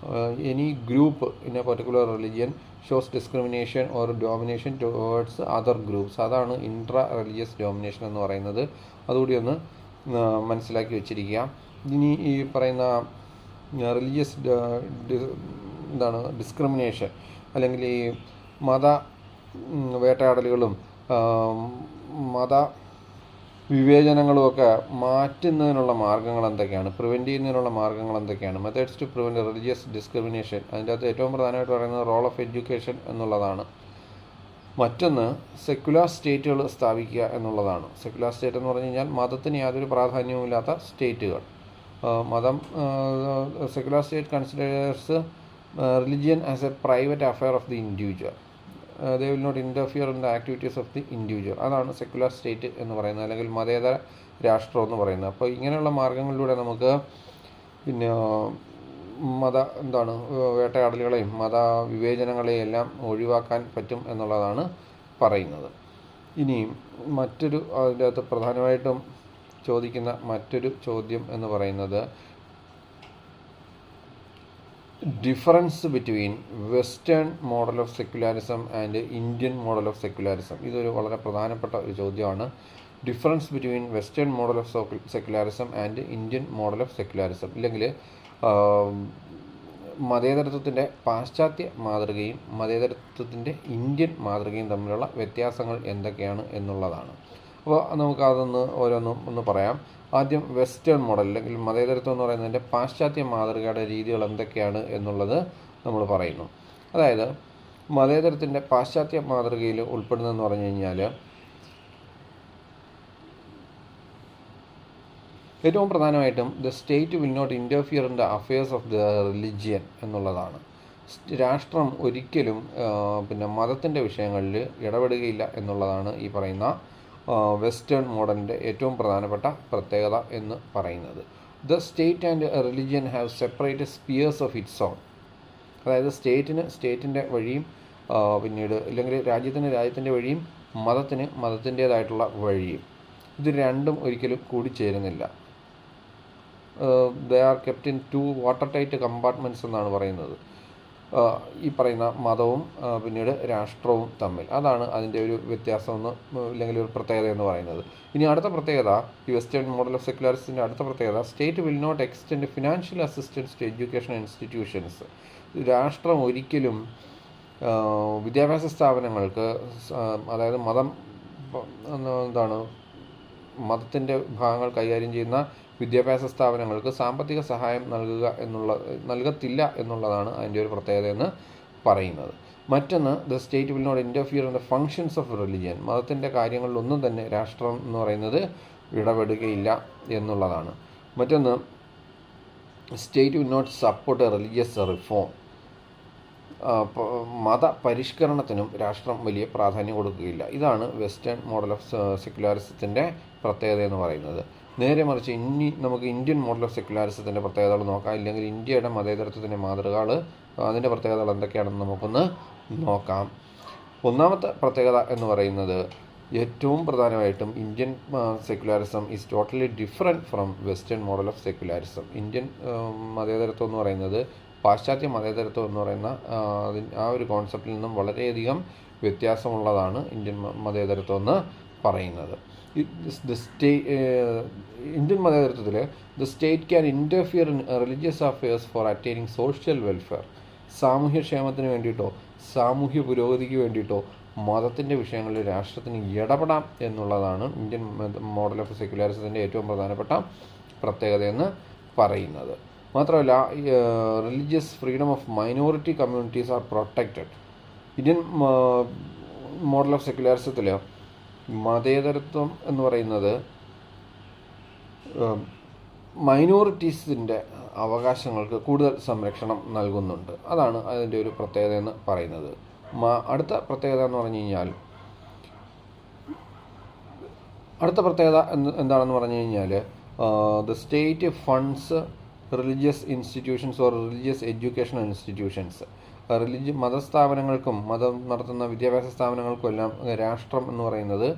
Any group in A particular religion shows discrimination or domination towards other groups. അതാണ് ഇൻട്രാ റിലീജിയസ് ഡോമിനേഷൻ എന്ന് പറയുന്നത്. അതുകൂടി ഒന്ന് മനസ്സിലാക്കി വെച്ചിരിക്കുക. ഇനി ഈ പറയുന്ന റിലീജിയസ് ഡിസ്ക്രിമിനേഷൻ അല്ലെങ്കിൽ ഈ മത വേട്ടയാടലുകളും മത വിവേചനങ്ങളുമൊക്കെ മാറ്റുന്നതിനുള്ള മാർഗ്ഗങ്ങൾ എന്തൊക്കെയാണ്, പ്രിവെൻറ്റ് ചെയ്യുന്നതിനുള്ള മാർഗ്ഗങ്ങൾ എന്തൊക്കെയാണ്, methods to prevent religious discrimination. അതിൻ്റെ അകത്ത് ഏറ്റവും പ്രധാനമായിട്ട് പറയുന്നത് റോൾ ഓഫ് എഡ്യൂക്കേഷൻ എന്നുള്ളതാണ്. മറ്റൊന്ന് സെക്യുലർ സ്റ്റേറ്റുകൾ സ്ഥാപിക്കുക എന്നുള്ളതാണ്. സെക്യുലർ സ്റ്റേറ്റ് എന്ന് പറഞ്ഞു കഴിഞ്ഞാൽ മതത്തിന് യാതൊരു പ്രാധാന്യവുമില്ലാത്ത സ്റ്റേറ്റുകൾ. Secular state considers religion as a private affair of the individual. They will not interfere in the activities of the individual. അതാണ് സെക്യുലർ സ്റ്റേറ്റ് എന്ന് പറയുന്നത്, അല്ലെങ്കിൽ മതേതര രാഷ്ട്രം എന്ന് പറയുന്നത്. അപ്പോൾ ഇങ്ങനെയുള്ള മാർഗങ്ങളിലൂടെ നമുക്ക് പിന്നെ വേട്ടയാടലുകളെയും മതവിവേചനങ്ങളെയും എല്ലാം ഒഴിവാക്കാൻ പറ്റും എന്നുള്ളതാണ് പറയുന്നത്. ഇനിയും മറ്റൊരു അതിൻ്റെ അകത്ത് പ്രധാനമായിട്ടും ചോദിക്കുന്ന മറ്റൊരു ചോദ്യം എന്ന് പറയുന്നത് difference between western model of secularism and Indian model of secularism. ഇതൊരു വളരെ പ്രധാനപ്പെട്ട ഒരു ചോദ്യമാണ്. Difference between western model of secularism and Indian model of secularism, ഇല്ലെങ്കിൽ മതേതരത്വത്തിൻ്റെ പാശ്ചാത്യ മാതൃകയും മതേതരത്വത്തിൻ്റെ ഇന്ത്യൻ മാതൃകയും തമ്മിലുള്ള വ്യത്യാസങ്ങൾ എന്തൊക്കെയാണ് എന്നുള്ളതാണ്. അപ്പോൾ നമുക്കതൊന്ന് ഓരോന്നും പറയാം. ആദ്യം വെസ്റ്റേൺ മോഡൽ, അല്ലെങ്കിൽ മതേതരത്വം എന്ന് പറയുന്നതിൻ്റെ പാശ്ചാത്യ മാതൃകയുടെ രീതികൾ എന്തൊക്കെയാണ് എന്നുള്ളത് നമ്മൾ പറയുന്നു. അതായത് മതേതരത്തിൻ്റെ പാശ്ചാത്യ മാതൃകയിൽ ഉൾപ്പെടുന്നതെന്ന് പറഞ്ഞു കഴിഞ്ഞാൽ ഏറ്റവും പ്രധാനമായിട്ടും the state will not interfere in the affairs of the religion എന്നുള്ളതാണ്. രാഷ്ട്രം ഒരിക്കലും മതത്തിൻ്റെ വിഷയങ്ങളിൽ ഇടപെടുകയില്ല എന്നുള്ളതാണ് ഈ പറയുന്ന വെസ്റ്റേൺ മോഡലിൻ്റെ ഏറ്റവും പ്രധാനപ്പെട്ട പ്രത്യേകത എന്ന് പറയുന്നത്. The state and religion have separate spheres of its on. അതായത് സ്റ്റേറ്റിൻ്റെ വഴിയും പിന്നീട് ഇല്ലെങ്കിൽ രാജ്യത്തിൻ്റെ വഴിയും മതത്തിൻ്റേതായിട്ടുള്ള വഴിയും, ഇത് രണ്ടും ഒരിക്കലും കൂടിച്ചേരുന്നില്ല. They are kept in two water tight compartments എന്നാണ് പറയുന്നത്, ഈ പറയുന്ന മതവും പിന്നീട് രാഷ്ട്രവും തമ്മിൽ. അതാണ് അതിൻ്റെ ഒരു വ്യത്യാസം അല്ലെങ്കിൽ ഒരു പ്രത്യേകത എന്ന് പറയുന്നത്. ഇനി അടുത്ത പ്രത്യേകത, ഈ വെസ്റ്റേൺ മോഡൽ ഓഫ് സെക്യുലറിസത്തിൻ്റെ അടുത്ത പ്രത്യേകത, state will not extend financial assistance to education institutions. രാഷ്ട്രം ഒരിക്കലും വിദ്യാഭ്യാസ സ്ഥാപനങ്ങൾക്ക്, അതായത് മതത്തിൻ്റെ ഭാഗങ്ങൾ കൈകാര്യം ചെയ്യുന്ന വിദ്യാഭ്യാസ സ്ഥാപനങ്ങൾക്ക് സാമ്പത്തിക സഹായം നൽകത്തില്ല എന്നുള്ളതാണ് അതിൻ്റെ ഒരു പ്രത്യേകത എന്ന് പറയുന്നത്. മറ്റൊന്ന്, the state will not interfere in the functions of religion. മതത്തിൻ്റെ കാര്യങ്ങളിലൊന്നും തന്നെ രാഷ്ട്രം എന്ന് പറയുന്നത് ഇടപെടുകയില്ല എന്നുള്ളതാണ്. മറ്റൊന്ന്, state will not support religious reform. മതപരിഷ്കരണത്തിനും രാഷ്ട്രം വലിയ പ്രാധാന്യം കൊടുക്കുകയില്ല. ഇതാണ് വെസ്റ്റേൺ മോഡൽ ഓഫ് സെക്യുലാരിസത്തിൻ്റെ പ്രത്യേകത എന്ന് പറയുന്നത്. നേരെ മറിച്ച് നമുക്ക് ഇന്ത്യൻ മോഡൽ ഓഫ് സെക്യുലാരിസത്തിൻ്റെ പ്രത്യേകതകൾ നോക്കാം, ഇല്ലെങ്കിൽ ഇന്ത്യയുടെ മതേതരത്വത്തിൻ്റെ മാതൃകകൾ, അതിൻ്റെ പ്രത്യേകതകൾ എന്തൊക്കെയാണെന്ന് നമുക്കൊന്ന് നോക്കാം. ഒന്നാമത്തെ പ്രത്യേകത എന്ന് പറയുന്നത്, ഏറ്റവും പ്രധാനമായിട്ടും Indian secularism is totally different from western model of secularism. Indian മതേതരത്വം എന്ന് പറയുന്നത് പാശ്ചാത്യ മതേതരത്വം എന്ന് പറയുന്ന ആ ഒരു കോൺസെപ്റ്റിൽ നിന്നും വളരെയധികം വ്യത്യാസമുള്ളതാണ് ഇന്ത്യൻ മതേതരത്വം എന്ന് പറയുന്നത്. ഇന്ത്യൻ മതേതരത്വത്തിൽ the state can interfere in religious affairs for attaining social welfare. സാമൂഹ്യക്ഷേമത്തിന് വേണ്ടിയിട്ടോ സാമൂഹ്യ പുരോഗതിക്ക് വേണ്ടിയിട്ടോ മതത്തിൻ്റെ വിഷയങ്ങളിൽ രാഷ്ട്രത്തിന് ഇടപെടാം എന്നുള്ളതാണ് ഇന്ത്യൻ മോഡൽ ഓഫ് സെക്യുലാരിസത്തിൻ്റെ ഏറ്റവും പ്രധാനപ്പെട്ട പ്രത്യേകതയെന്ന് പറയുന്നത്. മാത്രമല്ല, religious freedom of minority communities are protected. Indian model of സെക്യുലാരിസത്തിൽ മതേതരത്വം എന്ന് പറയുന്നത് മൈനോറിറ്റീസിൻ്റെ അവകാശങ്ങൾക്ക് കൂടുതൽ സംരക്ഷണം നൽകുന്നുണ്ട്. അതാണ് അതിൻ്റെ ഒരു പ്രത്യേകത എന്ന് പറയുന്നത്. അടുത്ത പ്രത്യേകത എന്ന് പറഞ്ഞു കഴിഞ്ഞാൽ എന്താണെന്ന് പറഞ്ഞു കഴിഞ്ഞാൽ the state funds religious institutions or religious educational institutions. മതസ്ഥാപനങ്ങൾക്കും മതം നടത്തുന്ന വിദ്യാഭ്യാസ സ്ഥാപനങ്ങൾക്കും എല്ലാം രാഷ്ട്രം എന്ന് പറയുന്നത്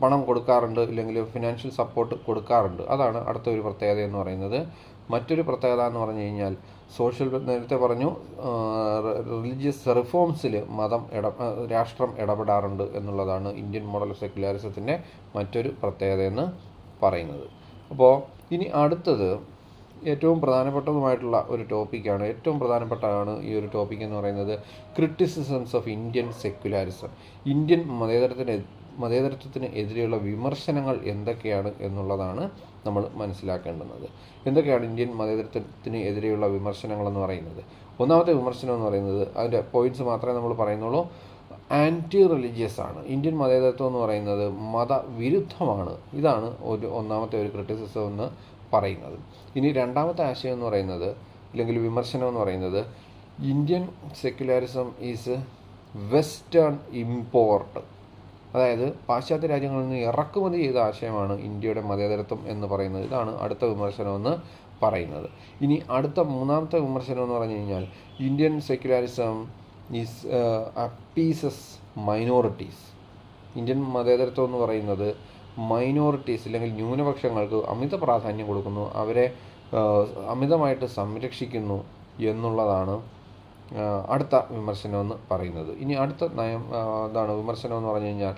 പണം കൊടുക്കാറുണ്ട്, ഇല്ലെങ്കിൽ ഫിനാൻഷ്യൽ സപ്പോർട്ട് കൊടുക്കാറുണ്ട്. അതാണ് അടുത്ത ഒരു പ്രത്യേകത എന്ന് പറയുന്നത്. മറ്റൊരു പ്രത്യേകത എന്ന് പറഞ്ഞു കഴിഞ്ഞാൽ നേരത്തെ പറഞ്ഞു, റിലീജിയസ് റിഫോംസിൽ രാഷ്ട്രം ഇടപെടാറുണ്ട് എന്നുള്ളതാണ് ഇന്ത്യൻ മോഡൽ ഓഫ് സെക്യുലാരിസത്തിൻ്റെ മറ്റൊരു പ്രത്യേകത എന്ന് പറയുന്നത്. അപ്പോൾ ഇനി അടുത്തത് ഏറ്റവും പ്രധാനപ്പെട്ടതുമായിട്ടുള്ള ഒരു ടോപ്പിക്കാണ്. ഏറ്റവും പ്രധാനപ്പെട്ടതാണ് ഈ ഒരു ടോപ്പിക് എന്ന് പറയുന്നത്, ക്രിറ്റിസിസംസ് ഓഫ് ഇന്ത്യൻ സെക്യുലാരിസം. ഇന്ത്യൻ മതേതരത്വത്തിന് എതിരെയുള്ള വിമർശനങ്ങൾ എന്തൊക്കെയാണ് എന്നുള്ളതാണ് നമ്മൾ മനസ്സിലാക്കേണ്ടുന്നത്. എന്തൊക്കെയാണ് ഇന്ത്യൻ മതേതരത്വത്തിന് എതിരെയുള്ള വിമർശനങ്ങൾ എന്ന് പറയുന്നത്? ഒന്നാമത്തെ വിമർശനം എന്ന് പറയുന്നത്, അതിൻ്റെ പോയിൻറ്റ്സ് മാത്രമേ നമ്മൾ പറയുന്നുള്ളൂ. ആൻറ്റി റിലീജിയസ് ആണ്. ഇന്ത്യൻ മതേതരത്വം എന്ന് പറയുന്നത് മതവിരുദ്ധമാണ്. ഇതാണ് ഒന്നാമത്തെ ഒരു ക്രിറ്റിസിസം എന്ന് പറയുന്നത്. ഇനി രണ്ടാമത്തെ ആശയം എന്ന് പറയുന്നത്, അല്ലെങ്കിൽ വിമർശനം എന്ന് പറയുന്നത്, Indian secularism is western import. അതായത് പാശ്ചാത്യ രാജ്യങ്ങളിൽ നിന്ന് ഇറക്കുമതി ചെയ്ത ആശയമാണ് ഇന്ത്യയുടെ മതേതരത്വം എന്ന് പറയുന്നത്. ഇതാണ് അടുത്ത വിമർശനം എന്ന് പറയുന്നത്. ഇനി അടുത്ത മൂന്നാമത്തെ വിമർശനം എന്ന് പറഞ്ഞു കഴിഞ്ഞാൽ, Indian secularism is appeases minorities. Indian മതേതരത്വം എന്ന് പറയുന്നത് മൈനോറിറ്റീസ് അല്ലെങ്കിൽ ന്യൂനപക്ഷങ്ങൾക്ക് അമിത പ്രാധാന്യം കൊടുക്കുന്നു, അവരെ അമിതമായിട്ട് സംരക്ഷിക്കുന്നു എന്നുള്ളതാണ് അടുത്ത വിമർശനം എന്ന് പറയുന്നത്. ഇനി അടുത്ത നയം വിമർശനം എന്ന് പറഞ്ഞു കഴിഞ്ഞാൽ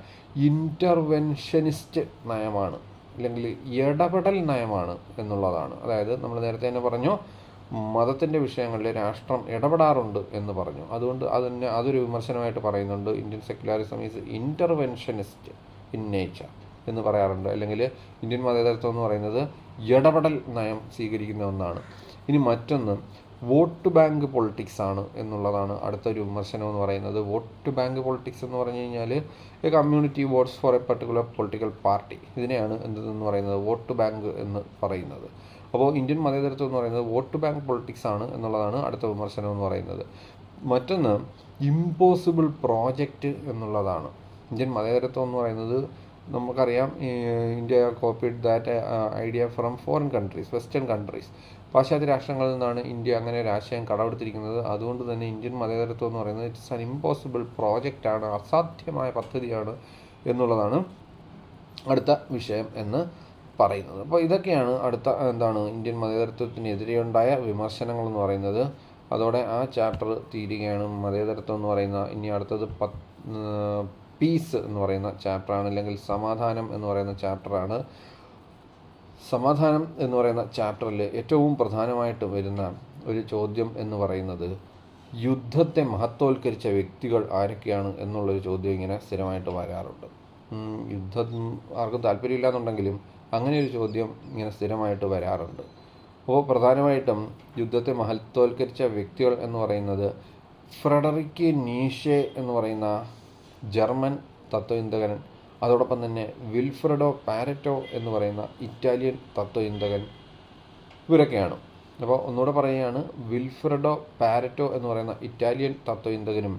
ഇൻ്റർവെൻഷനിസ്റ്റ് നയമാണ്, അല്ലെങ്കിൽ ഇടപെടൽ നയമാണ് എന്നുള്ളതാണ്. അതായത് നമ്മൾ നേരത്തെ തന്നെ പറഞ്ഞു, മതത്തിൻ്റെ വിഷയങ്ങളിൽ രാഷ്ട്രം ഇടപെടാറുണ്ട് എന്ന് പറഞ്ഞു. അതുകൊണ്ട് അതൊരു വിമർശനമായിട്ട് പറയുന്നുണ്ട്. Indian secularism is interventionist in nature എന്ന് പറയാറുണ്ട്. അല്ലെങ്കിൽ ഇന്ത്യൻ മതേതരത്വം എന്ന് പറയുന്നത് ഇടപെടൽ നയം സ്വീകരിക്കുന്ന ഒന്നാണ്. ഇനി മറ്റൊന്ന് വോട്ട് ബാങ്ക് പൊളിറ്റിക്സ് ആണ് എന്നുള്ളതാണ് അടുത്തൊരു വിമർശനം എന്ന് പറയുന്നത്. വോട്ട് ബാങ്ക് പൊളിറ്റിക്സ് എന്ന് പറഞ്ഞു കഴിഞ്ഞാൽ a community votes for a particular political party. ഇതിനെയാണ് എന്തെന്ന് പറയുന്നത്, വോട്ട് ബാങ്ക് എന്ന് പറയുന്നത്. അപ്പോൾ ഇന്ത്യൻ മതേതരത്വം എന്ന് പറയുന്നത് വോട്ട് ബാങ്ക് പൊളിറ്റിക്സ് ആണ് എന്നുള്ളതാണ് അടുത്ത വിമർശനം എന്ന് പറയുന്നത്. മറ്റൊന്ന് ഇമ്പോസിബിൾ പ്രോജക്റ്റ് എന്നുള്ളതാണ്. ഇന്ത്യൻ മതേതരത്വം എന്ന് പറയുന്നത് നമുക്കറിയാം, India Covid that idea from foreign countries, western countries. പാശ്ചാത്യ രാഷ്ട്രങ്ങളിൽ നിന്നാണ് ഇന്ത്യ അങ്ങനെ ഒരു ആശയം കടമെടുത്തിരിക്കുന്നത്. അതുകൊണ്ട് തന്നെ ഇന്ത്യൻ മതേതരത്വം എന്ന് പറയുന്നത് ഇറ്റ്സ് ആൻ ഇമ്പോസിബിൾ പ്രോജക്റ്റാണ്, അസാധ്യമായ പദ്ധതിയാണ് എന്നുള്ളതാണ് അടുത്ത വിഷയം എന്ന് പറയുന്നത്. അപ്പോൾ ഇതൊക്കെയാണ് അടുത്ത ഇന്ത്യൻ മതേതരത്വത്തിനെതിരെയുണ്ടായ വിമർശനങ്ങൾ എന്ന് പറയുന്നത്. അതോടെ ആ ചാപ്റ്റർ തീരുകയാണ്. മതേതരത്വം എന്ന് പറയുന്ന, ഇനി അടുത്തത് പീസ് എന്ന് പറയുന്ന ചാപ്റ്ററാണ്, അല്ലെങ്കിൽ സമാധാനം എന്ന് പറയുന്ന ചാപ്റ്ററാണ്. സമാധാനം എന്ന് പറയുന്ന ചാപ്റ്ററിൽ ഏറ്റവും പ്രധാനമായിട്ട് വരുന്ന ഒരു ചോദ്യം എന്ന് പറയുന്നത്, യുദ്ധത്തെ മഹത്വവൽക്കരിച്ച വ്യക്തികൾ ആരൊക്കെയാണ് എന്നുള്ളൊരു ചോദ്യം ഇങ്ങനെ സ്ഥിരമായിട്ട് വരാറുണ്ട്. യുദ്ധം ആർക്കും താല്പര്യമില്ലാന്നുണ്ടെങ്കിലും അങ്ങനെ ഒരു ചോദ്യം ഇങ്ങനെ സ്ഥിരമായിട്ട് വരാറുണ്ട്. അപ്പോൾ പ്രധാനമായിട്ടും യുദ്ധത്തെ മഹത്വവൽക്കരിച്ച വ്യക്തികൾ എന്ന് പറയുന്നത് ഫ്രെഡറിക് നീഷെ എന്ന് പറയുന്ന ജർമ്മൻ തത്വചിന്തകൻ, അതോടൊപ്പം തന്നെ വിൽഫ്രെഡോ പാരറ്റോ എന്ന് പറയുന്ന ഇറ്റാലിയൻ തത്വചിന്തകൻ, ഇവരൊക്കെയാണ്. അപ്പോൾ ഒന്നുകൂടെ പറയുകയാണ്, വിൽഫ്രെഡോ പാരറ്റോ എന്ന് പറയുന്ന ഇറ്റാലിയൻ തത്വചിന്തകനും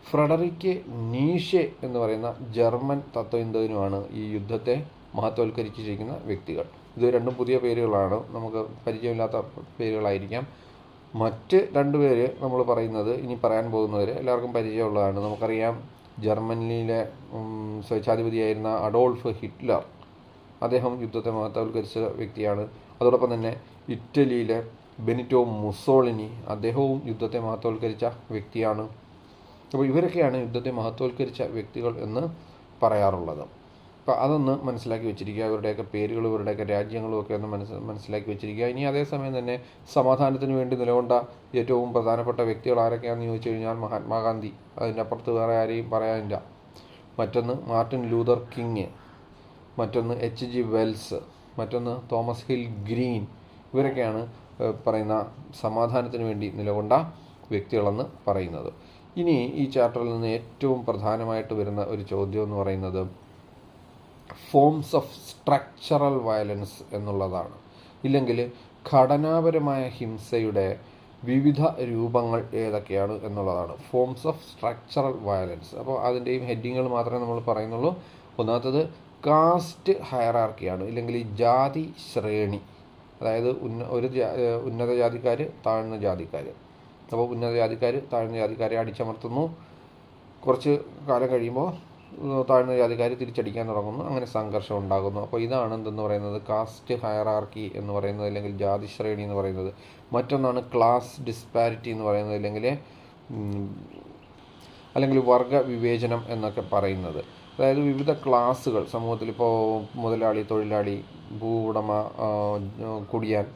ഫ്രെഡറിക് നീഷെ എന്ന് പറയുന്ന ജർമ്മൻ തത്വചിന്തകനുമാണ് ഈ യുദ്ധത്തെ മഹത്വവൽക്കരിച്ചിരിക്കുന്ന വ്യക്തികൾ. ഇത് രണ്ടും പുതിയ പേരുകളാണ്, നമുക്ക് പരിചയമില്ലാത്ത പേരുകളായിരിക്കാം. മറ്റ് രണ്ടുപേര് നമ്മൾ പറയുന്നത്, ഇനി പറയാൻ പോകുന്നവർ എല്ലാവർക്കും പരിചയമുള്ളതാണ്. നമുക്കറിയാം, ജർമ്മനിയിലെ സ്വേച്ഛാധിപതിയായിരുന്ന അഡോൾഫ് ഹിറ്റ്ലർ, അദ്ദേഹം യുദ്ധത്തെ മഹത്വവൽക്കരിച്ച വ്യക്തിയാണ്. അതോടൊപ്പം തന്നെ ഇറ്റലിയിലെ ബെനിറ്റോ മുസോളിനി, അദ്ദേഹവും യുദ്ധത്തെ മഹത്വവൽക്കരിച്ച വ്യക്തിയാണ്. അപ്പോൾ ഇവരൊക്കെയാണ് യുദ്ധത്തെ മഹത്വവൽക്കരിച്ച വ്യക്തികൾ എന്ന് പറയാറുള്ളത്. അപ്പോൾ അതൊന്ന് മനസ്സിലാക്കി വെച്ചിരിക്കുക, അവരുടെയൊക്കെ പേരുകളും ഇവരുടെയൊക്കെ രാജ്യങ്ങളും ഒക്കെ ഒന്ന് മനസ്സിലാക്കി വെച്ചിരിക്കുക. ഇനി അതേസമയം തന്നെ സമാധാനത്തിന് വേണ്ടി നിലകൊണ്ട ഏറ്റവും പ്രധാനപ്പെട്ട വ്യക്തികൾ ആരൊക്കെയാണെന്ന് ചോദിച്ചു കഴിഞ്ഞാൽ മഹാത്മാഗാന്ധി, അതിൻ്റെ അപ്പുറത്ത് വേറെ ആരെയും പറയാനില്ല. മറ്റൊന്ന് മാർട്ടിൻ ലൂതർ കിങ്, മറ്റൊന്ന് എച്ച് ജി വെൽസ്, മറ്റൊന്ന് തോമസ് ഹിൽ ഗ്രീൻ. ഇവരൊക്കെയാണ് പറയുന്ന സമാധാനത്തിന് വേണ്ടി നിലകൊണ്ട വ്യക്തികളെന്ന് പറയുന്നത്. ഇനി ഈ ചാപ്റ്ററിൽ നിന്ന് ഏറ്റവും പ്രധാനമായിട്ട് വരുന്ന ഒരു ചോദ്യം എന്ന് പറയുന്നത് ഫോംസ് ഓഫ് സ്ട്രക്ചറൽ വയലൻസ് എന്നുള്ളതാണ്. ഇല്ലെങ്കിൽ ഘടനാപരമായ ഹിംസയുടെ വിവിധ രൂപങ്ങൾ ഏതൊക്കെയാണ് എന്നുള്ളതാണ്. Forms of structural violence. അപ്പോൾ അതിൻ്റെയും ഹെഡിങ്ങുകൾ മാത്രമേ നമ്മൾ പറയുന്നുള്ളൂ. ഒന്നാമത്തത് കാസ്റ്റ് ഹയറാർക്കിയാണ്, ഇല്ലെങ്കിൽ ജാതി ശ്രേണി. അതായത് ഉന്നത ജാതിക്കാർ, താഴ്ന്ന ജാതിക്കാർ. അപ്പോൾ ഉന്നത ജാതിക്കാർ താഴ്ന്ന ജാതിക്കാരെ അടിച്ചമർത്തുന്നു. കുറച്ച് കാലം കഴിയുമ്പോൾ താഴ്ന്ന ജാതിക്കാർ തിരിച്ചടിക്കാൻ തുടങ്ങുന്നു, അങ്ങനെ സംഘർഷം ഉണ്ടാകുന്നു. അപ്പോൾ ഇതാണ് എന്തെന്ന് പറയുന്നത്, കാസ്റ്റ് ഹയറാർക്കി എന്ന് പറയുന്നത്, അല്ലെങ്കിൽ ജാതി ശ്രേണി എന്ന് പറയുന്നത്. മറ്റൊന്നാണ് ക്ലാസ് ഡിസ്പാരിറ്റി എന്ന് പറയുന്നത്, അല്ലെങ്കിൽ വർഗ വിവേചനം എന്നൊക്കെ പറയുന്നത്. അതായത് വിവിധ ക്ലാസ്സുകൾ സമൂഹത്തിൽ, ഇപ്പോൾ മുതലാളി, തൊഴിലാളി, ഭൂവുടമ, കുടിയാൻ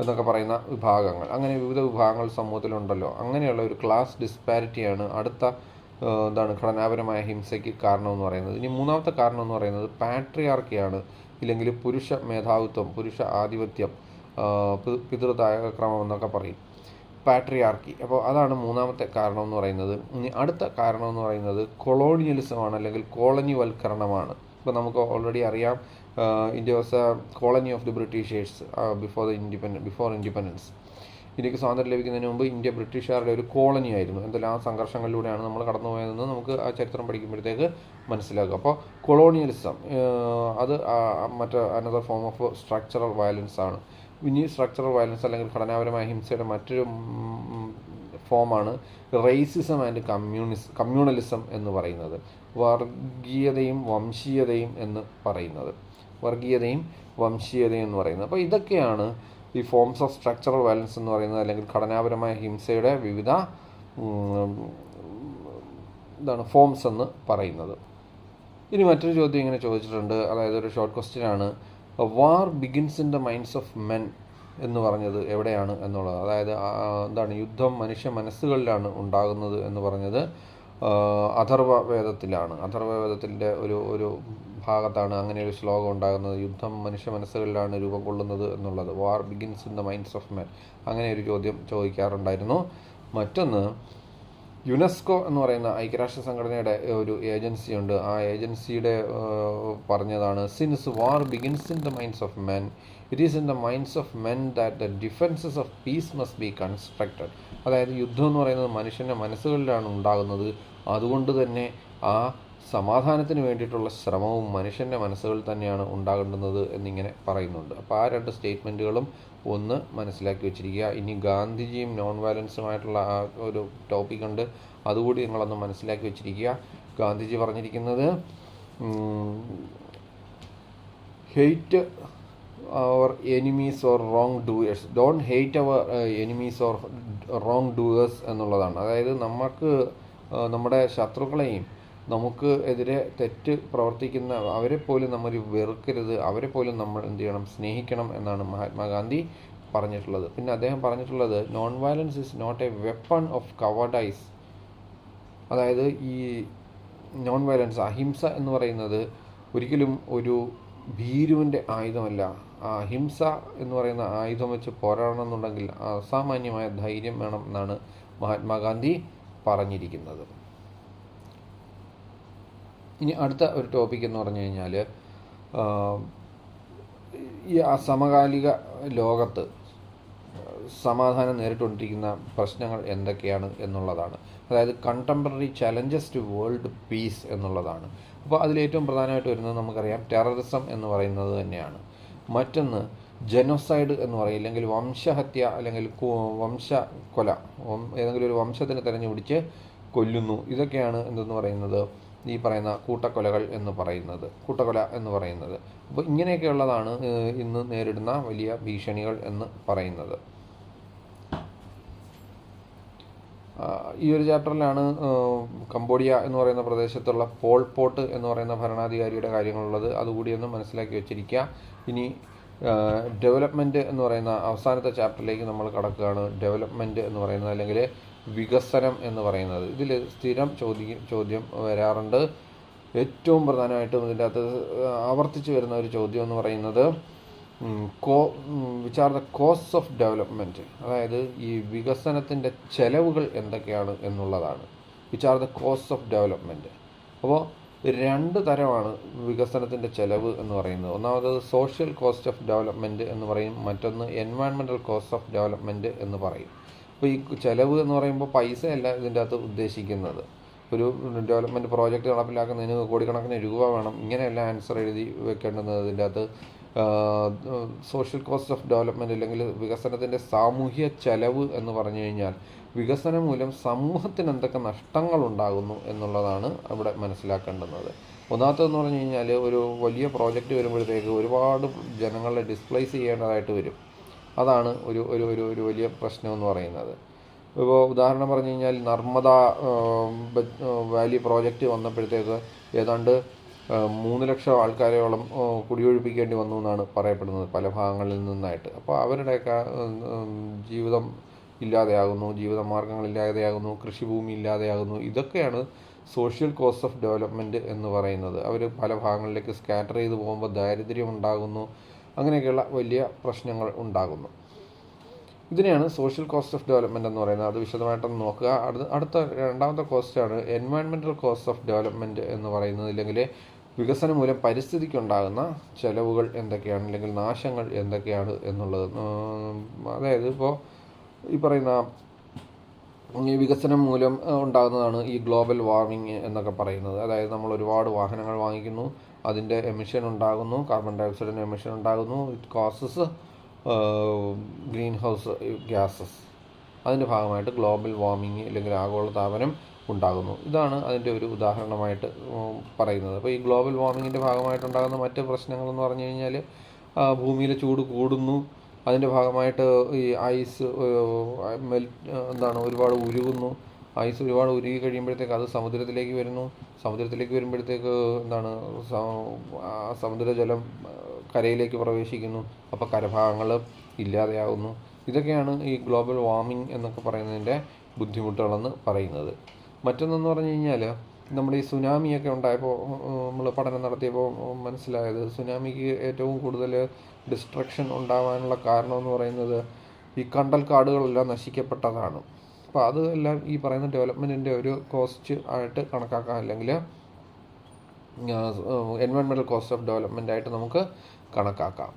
എന്നൊക്കെ പറയുന്ന വിഭാഗങ്ങൾ, അങ്ങനെ വിവിധ വിഭാഗങ്ങൾ സമൂഹത്തിലുണ്ടല്ലോ. അങ്ങനെയുള്ള ഒരു ക്ലാസ് ഡിസ്പാരിറ്റിയാണ് അടുത്ത ഘടനാപരമായ ഹിംസയ്ക്ക് കാരണമെന്ന് പറയുന്നത്. ഇനി മൂന്നാമത്തെ കാരണം എന്ന് പറയുന്നത് പാട്രിയാർക്കിയാണ്, ഇല്ലെങ്കിൽ പുരുഷ മേധാവിത്വം, പുരുഷ ആധിപത്യം, പിതൃദായക ക്രമം എന്നൊക്കെ പറയും. പാട്രിയാർക്കി. അപ്പോൾ അതാണ് മൂന്നാമത്തെ കാരണം എന്ന് പറയുന്നത്. ഇനി അടുത്ത കാരണം എന്ന് പറയുന്നത് കൊളോണിയലിസമാണ്, അല്ലെങ്കിൽ കോളനിവൽക്കരണമാണ്. ഇപ്പോൾ നമുക്ക് ഓൾറെഡി അറിയാം, India was A colony of the Britishers before independence. ഇന്ത്യക്ക് സ്വാതന്ത്ര്യം ലഭിക്കുന്നതിന് മുമ്പ് ഇന്ത്യ ബ്രിട്ടീഷുകാരുടെ ഒരു കോളനി ആയിരുന്നു. എന്തെല്ലാം സംഘർഷങ്ങളിലൂടെയാണ് നമ്മൾ കടന്നുപോയതെന്ന് നമുക്ക് ആ ചരിത്രം പഠിക്കുമ്പോഴത്തേക്ക് മനസ്സിലാക്കും. അപ്പോൾ കൊളോണിയലിസം അത് another form of structural violence ആണ്. ഇനി സ്ട്രക്ചറൽ വയലൻസ് അല്ലെങ്കിൽ ഘടനാപരമായ ഹിംസയുടെ മറ്റൊരു ഫോമാണ് റേസിസം ആൻഡ് കമ്മ്യൂണലിസം എന്ന് പറയുന്നത്. വർഗീയതയും വംശീയതയും എന്ന് പറയുന്നത്. അപ്പോൾ ഇതൊക്കെയാണ് ഈ ഫോംസ് ഓഫ് സ്ട്രക്ചറൽ വയലൻസ് എന്ന് പറയുന്നത്, അല്ലെങ്കിൽ ഘടനാപരമായ ഹിംസയുടെ വിവിധ ഫോംസ് എന്ന് പറയുന്നത്. ഇനി മറ്റൊരു ചോദ്യം ഇങ്ങനെ ചോദിച്ചിട്ടുണ്ട്, അതായത് ഒരു ഷോർട്ട് ക്വസ്റ്റ്യൻ ആണ്. War begins in the minds of men എന്ന് പറഞ്ഞത് എവിടെയാണ് എന്നുള്ളത്. അതായത് യുദ്ധം മനുഷ്യ മനസ്സുകളിലാണ് ഉണ്ടാകുന്നത് എന്ന് പറഞ്ഞത് അഥർവവേദത്തിലാണ്. അഥർവവേദത്തിൻ്റെ ഒരു ഭാഗത്താണ് അങ്ങനെ ഒരു ശ്ലോകം ഉണ്ടാകുന്നത്. യുദ്ധം മനുഷ്യ മനസ്സുകളിലാണ് രൂപം കൊള്ളുന്നത് എന്നുള്ളത്. War begins in the minds of men, അങ്ങനെ ഒരു ചോദ്യം ചോദിക്കാറുണ്ടായിരുന്നു. മറ്റൊന്ന്, യുനെസ്കോ എന്ന് പറയുന്ന ഐക്യരാഷ്ട്ര സംഘടനയുടെ ഒരു ഏജൻസി ഉണ്ട്. ആ ഏജൻസിയുടെ പറഞ്ഞതാണ്, since war begins in the minds of men, it is in the minds of men that the defences of peace must be constructed. അതായത് യുദ്ധം എന്ന് പറയുന്നത് മനുഷ്യൻ്റെ മനസ്സുകളിലാണ് ഉണ്ടാകുന്നത്. അതുകൊണ്ട് തന്നെ ആ സമാധാനത്തിന് വേണ്ടിയിട്ടുള്ള ശ്രമവും മനുഷ്യൻ്റെ മനസ്സുകളിൽ തന്നെയാണ് ഉണ്ടാകേണ്ടുന്നത് എന്നിങ്ങനെ പറയുന്നുണ്ട്. അപ്പോൾ ആ രണ്ട് സ്റ്റേറ്റ്മെൻറ്റുകളും ഒന്ന് മനസ്സിലാക്കി വെച്ചിരിക്കുക. ഇനി ഗാന്ധിജിയും നോൺ വയലൻസുമായിട്ടുള്ള ആ ഒരു ടോപ്പിക്കുണ്ട്, അതുകൂടി നിങ്ങളൊന്ന് മനസ്സിലാക്കി വെച്ചിരിക്കുക. ഗാന്ധിജി പറഞ്ഞിരിക്കുന്നത്, hate our enemies or wrongdoers, don't hate our enemies or wrongdoers എന്നുള്ളതാണ്. അതായത് നമ്മുടെ ശത്രുക്കളെയും നമുക്ക് എതിരെ തെറ്റ് പ്രവർത്തിക്കുന്ന അവരെ പോലും നമ്മൾ വെറുക്കരുത്, അവരെ പോലും നമ്മൾ എന്ത് ചെയ്യണം, സ്നേഹിക്കണം എന്നാണ് മഹാത്മാഗാന്ധി പറഞ്ഞിട്ടുള്ളത്. പിന്നെ അദ്ദേഹം പറഞ്ഞിട്ടുള്ളത്, non violence is not a weapon of cowardice. അതായത് ഈ നോൺ വയലൻസ്, അഹിംസ എന്ന് പറയുന്നത് ഒരിക്കലും ഒരു ഭീരുവിൻ്റെ ആയുധമല്ല. അഹിംസ എന്ന് പറയുന്ന ആയുധം വെച്ച് പോരാടണമെന്നുണ്ടെങ്കിൽ അസാമാന്യമായ ധൈര്യം വേണം എന്നാണ് മഹാത്മാഗാന്ധി പറഞ്ഞിരിക്കുന്നത്. ഇനി അടുത്ത ഒരു ടോപ്പിക് എന്ന് പറഞ്ഞു കഴിഞ്ഞാൽ, ഈ സമകാലിക ലോകത്ത് സമാധാനം നേരിട്ടുകൊണ്ടിരിക്കുന്ന പ്രശ്നങ്ങൾ എന്തൊക്കെയാണ് എന്നുള്ളതാണ്. അതായത് contemporary challenges to world peace എന്നുള്ളതാണ്. അപ്പോൾ അതിലേറ്റവും പ്രധാനമായിട്ട് വരുന്നത് നമുക്കറിയാം, ടെററിസം എന്ന് പറയുന്നത് തന്നെയാണ്. മറ്റൊന്ന് ജനോസൈഡ് എന്ന് പറയും, അല്ലെങ്കിൽ വംശഹത്യ, അല്ലെങ്കിൽ വംശക്കൊല, ഏതെങ്കിലും ഒരു വംശത്തിന് തിരഞ്ഞുപിടിച്ച് കൊല്ലുന്നു. ഇതൊക്കെയാണ് എന്തെന്ന് പറയുന്നത്, ഈ പറയുന്ന കൂട്ടക്കൊല എന്ന് പറയുന്നത്. അപ്പോൾ ഇങ്ങനെയൊക്കെയുള്ളതാണ് ഇന്ന് നേരിടുന്ന വലിയ ഭീഷണികൾ എന്ന് പറയുന്നത്. ഈ ഒരു ചാപ്റ്ററിലാണ് കംബോഡിയ എന്ന് പറയുന്ന പ്രദേശത്തുള്ള പോൾ പോട്ട് എന്ന് പറയുന്ന ഭരണാധികാരിയുടെ കാര്യങ്ങളുള്ളത്. അതുകൂടി ഒന്ന് മനസ്സിലാക്കി വെച്ചിരിക്കുക. ഇനി ഡെവലപ്മെൻറ്റ് എന്ന് പറയുന്ന അവസാനത്തെ ചാപ്റ്ററിലേക്ക് നമ്മൾ കടക്കുകയാണ്. ഡെവലപ്മെൻറ്റ് എന്ന് പറയുന്നത്, അല്ലെങ്കിൽ വികസനം എന്ന് പറയുന്നത്, ഇതിൽ സ്ഥിരം ചോദ്യം വരാറുണ്ട്. ഏറ്റവും പ്രധാനമായിട്ടും ഇതിൻ്റെ അകത്ത് ആവർത്തിച്ച് വരുന്ന ഒരു ചോദ്യം എന്ന് പറയുന്നത്, which are the cost of development. അതായത് ഈ വികസനത്തിൻ്റെ ചെലവുകൾ എന്തൊക്കെയാണ് എന്നുള്ളതാണ്. Which are the cost of development. അപ്പോൾ രണ്ട് തരമാണ് വികസനത്തിൻ്റെ ചെലവ് എന്ന് പറയുന്നത്. ഒന്നാമത് സോഷ്യൽ കോസ്റ്റ് ഓഫ് ഡെവലപ്മെൻറ്റ് എന്ന് പറയും, മറ്റൊന്ന് എൻവയൺമെൻറ്റൽ കോസ്റ്റ് ഓഫ് ഡെവലപ്മെൻറ്റ് എന്ന് പറയും. അപ്പോൾ ഈ ചെലവ് എന്ന് പറയുമ്പോൾ പൈസയല്ല ഇതിൻ്റെ അകത്ത് ഉദ്ദേശിക്കുന്നത്. ഒരു ഡെവലപ്മെൻറ്റ് പ്രോജക്റ്റ് നടപ്പിലാക്കുന്നതിന് കോടിക്കണക്കിന് രൂപ വേണം, ഇങ്ങനെയല്ല ആൻസർ എഴുതി വെക്കേണ്ടുന്നത്. ഇതിൻ്റെ അകത്ത് സോഷ്യൽ കോസ്റ്റ് ഓഫ് ഡെവലപ്മെൻറ്റ്, അല്ലെങ്കിൽ വികസനത്തിൻ്റെ സാമൂഹ്യ ചെലവ് എന്ന് പറഞ്ഞു കഴിഞ്ഞാൽ വികസനം മൂലം സമൂഹത്തിന് എന്തൊക്കെ നഷ്ടങ്ങൾ ഉണ്ടാകുന്നു എന്നുള്ളതാണ് അവിടെ മനസ്സിലാക്കേണ്ടുന്നത്. ഒന്നാമത്തേതെന്ന് പറഞ്ഞു കഴിഞ്ഞാൽ, ഒരു വലിയ പ്രോജക്റ്റ് വരുമ്പോഴത്തേക്ക് ഒരുപാട് ജനങ്ങളെ ഡിസ്പ്ലേസ് ചെയ്യേണ്ടതായിട്ട് വരും. അതാണ് ഒരു ഒരു ഒരു ഒരു വലിയ പ്രശ്നം എന്ന് പറയുന്നത്. ഇപ്പോൾ ഉദാഹരണം പറഞ്ഞു കഴിഞ്ഞാൽ, നർമ്മദ വാലി പ്രോജക്റ്റ് വന്നപ്പോഴത്തേക്ക് ഏതാണ്ട് 3 ലക്ഷം ആൾക്കാരോളം കുടിയൊഴിപ്പിക്കേണ്ടി വന്നു എന്നാണ് പറയപ്പെടുന്നത്, പല ഭാഗങ്ങളിൽ നിന്നായിട്ട്. അപ്പോൾ അവരുടെയൊക്കെ ജീവിതം ഇല്ലാതെയാകുന്നു, ജീവിത മാർഗ്ഗങ്ങൾ ഇല്ലാതെയാകുന്നു, കൃഷിഭൂമി ഇല്ലാതെയാകുന്നു. ഇതൊക്കെയാണ് സോഷ്യൽ കോസ്റ്റ് ഓഫ് ഡെവലപ്മെൻറ്റ് എന്ന് പറയുന്നത്. അവർ പല ഭാഗങ്ങളിലേക്ക് സ്കാറ്റർ ചെയ്ത് പോകുമ്പോൾ ദാരിദ്ര്യം ഉണ്ടാകുന്നു, അങ്ങനെയൊക്കെയുള്ള വലിയ പ്രശ്നങ്ങൾ ഉണ്ടാകുന്നു. ഇതിനെയാണ് സോഷ്യൽ കോസ്റ്റ് ഓഫ് ഡെവലപ്മെൻറ്റ് എന്ന് പറയുന്നത്. അത് വിശദമായിട്ടൊന്ന് നോക്കുക. അടുത്ത രണ്ടാമത്തെ കോസ്റ്റാണ് എൻവയൺമെൻറ്റൽ കോസ്റ്റ് ഓഫ് ഡെവലപ്മെൻറ്റ് എന്ന് പറയുന്നത്. ഇല്ലെങ്കിൽ വികസനം മൂലം പരിസ്ഥിതിക്കുണ്ടാകുന്ന ചെലവുകൾ എന്തൊക്കെയാണ്, അല്ലെങ്കിൽ നാശങ്ങൾ എന്തൊക്കെയാണ് എന്നുള്ളത്. അതായത് ഇപ്പോൾ ഈ പറയുന്ന ഈ വികസനം മൂലം ഉണ്ടാകുന്നതാണ് ഈ ഗ്ലോബൽ വാർമിംഗ് എന്നൊക്കെ പറയുന്നത്. അതായത് നമ്മൾ ഒരുപാട് വാഹനങ്ങൾ വാങ്ങിക്കുന്നു, അതിൻ്റെ എമിഷൻ ഉണ്ടാകുന്നു, കാർബൺ ഡൈ ഓക്സൈഡിൻ്റെ എമിഷൻ ഉണ്ടാകുന്നു, it causes green house gases. അതിൻ്റെ ഭാഗമായിട്ട് ഗ്ലോബൽ വാർമിംഗ് അല്ലെങ്കിൽ ആഗോളതാപനം ഉണ്ടാകുന്നു. ഇതാണ് അതിൻ്റെ ഒരു ഉദാഹരണമായിട്ട് പറയുന്നത്. അപ്പോൾ ഈ ഗ്ലോബൽ വാർമിങ്ങിൻ്റെ ഭാഗമായിട്ടുണ്ടാകുന്ന മറ്റ് പ്രശ്നങ്ങളെന്ന് പറഞ്ഞു കഴിഞ്ഞാൽ ഭൂമിയിലെ ചൂട് കൂടുന്നു, അതിൻ്റെ ഭാഗമായിട്ട് ഈ ഐസ് ഒരുപാട് ഉരുകുന്നു. ഐസ് ഒരുപാട് ഉരുകി കഴിയുമ്പോഴത്തേക്ക് അത് സമുദ്രത്തിലേക്ക് വരുമ്പോഴത്തേക്ക് സമുദ്രജലം കരയിലേക്ക് പ്രവേശിക്കുന്നു. അപ്പോൾ കരഭാഗങ്ങൾ ഇല്ലാതെയാകുന്നു. ഇതൊക്കെയാണ് ഈ ഗ്ലോബൽ വാർമിംഗ് എന്നൊക്കെ പറയുന്നതിൻ്റെ ബുദ്ധിമുട്ടുകളെന്ന് പറയുന്നത്. മറ്റൊന്നെന്ന് പറഞ്ഞു കഴിഞ്ഞാൽ നമ്മുടെ ഈ സുനാമിയൊക്കെ ഉണ്ടായപ്പോൾ നമ്മൾ പഠനം നടത്തിയപ്പോൾ മനസ്സിലായത്, സുനാമിക്ക് ഏറ്റവും കൂടുതൽ ഡിസ്ട്രക്ഷൻ ഉണ്ടാകാനുള്ള കാരണം എന്ന് പറയുന്നത് ഈ കണ്ടൽ കാടുകളെല്ലാം നശിക്കപ്പെട്ടതാണ്. അപ്പോൾ അത് എല്ലാം ഈ പറയുന്ന ഡെവലപ്മെൻറ്റിൻ്റെ ഒരു കോസ്റ്റ് ആയിട്ട് കണക്കാക്കാം, അല്ലെങ്കിൽ എൻവയൺമെൻറ്റൽ കോസ്റ്റ് ഓഫ് ഡെവലപ്മെൻ്റ് ആയിട്ട് നമുക്ക് കണക്കാക്കാം.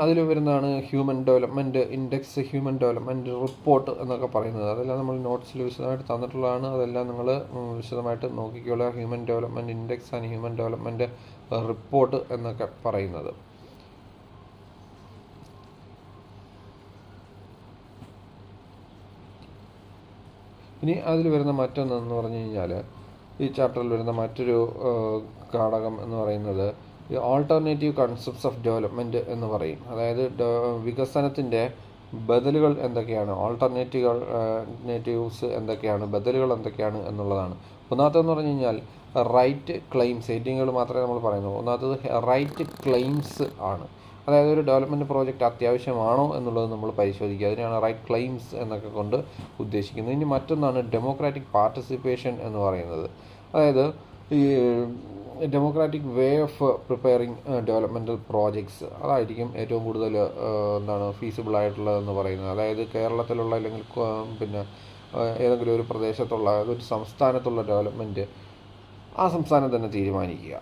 അതിൽ വരുന്നതാണ് human development index, human development report എന്നൊക്കെ പറയുന്നത്. അതെല്ലാം നമ്മൾ നോട്ട്സിൽ വിശദമായിട്ട് തന്നിട്ടുള്ളതാണ്. അതെല്ലാം നിങ്ങൾ വിശദമായിട്ട് നോക്കിക്കോളുക. Human development index and human development report എന്നൊക്കെ പറയുന്നത്. ഇനി അതിൽ വരുന്ന മറ്റൊന്നെന്ന് പറഞ്ഞു കഴിഞ്ഞാൽ, ഈ ചാപ്റ്ററിൽ വരുന്ന മറ്റൊരു ഘടകം എന്ന് പറയുന്നത് ഈ ആൾട്ടർനേറ്റീവ് കൺസെപ്റ്റ്സ് ഓഫ് ഡെവലപ്മെൻറ്റ് എന്ന് പറയും. അതായത് വികസനത്തിൻ്റെ ബദലുകൾ എന്തൊക്കെയാണ്, ആൾട്ടർനേറ്റീവ്സ് എന്തൊക്കെയാണ്, ബദലുകൾ എന്തൊക്കെയാണ് എന്നുള്ളതാണ്. ഒന്നാമത്തെന്ന് പറഞ്ഞു കഴിഞ്ഞാൽ റൈറ്റ് ക്ലെയിംസ്, ഹെഡിങ്ങുകൾ മാത്രമേ നമ്മൾ പറയുന്നുള്ളൂ. ഒന്നാമത്തത് റൈറ്റ് ക്ലെയിംസ് ആണ്. അതായത് ഒരു ഡെവലപ്മെൻറ്റ് പ്രോജക്റ്റ് അത്യാവശ്യമാണോ എന്നുള്ളത് നമ്മൾ പരിശോധിക്കുക. അതിനാണ് റൈറ്റ് ക്ലെയിംസ് എന്നൊക്കെ കൊണ്ട് ഉദ്ദേശിക്കുന്നത്. ഇനി മറ്റൊന്നാണ് ഡെമോക്രാറ്റിക് പാർട്ടിസിപ്പേഷൻ എന്ന് പറയുന്നത്. അതായത് ഈ democratic way of preparing developmental projects, അതായിരിക്കും ഏറ്റവും കൂടുതൽ ഫീസിബിൾ ആയിട്ടുള്ളതെന്ന് പറയുന്നത്. അതായത് കേരളത്തിലുള്ള അല്ലെങ്കിൽ പിന്നെ ഏതെങ്കിലും ഒരു പ്രദേശത്തുള്ള ഒരു സംസ്ഥാനത്തുള്ള ഡെവലപ്മെൻറ്റ് ആ സംസ്ഥാനം തന്നെ തീരുമാനിക്കുക.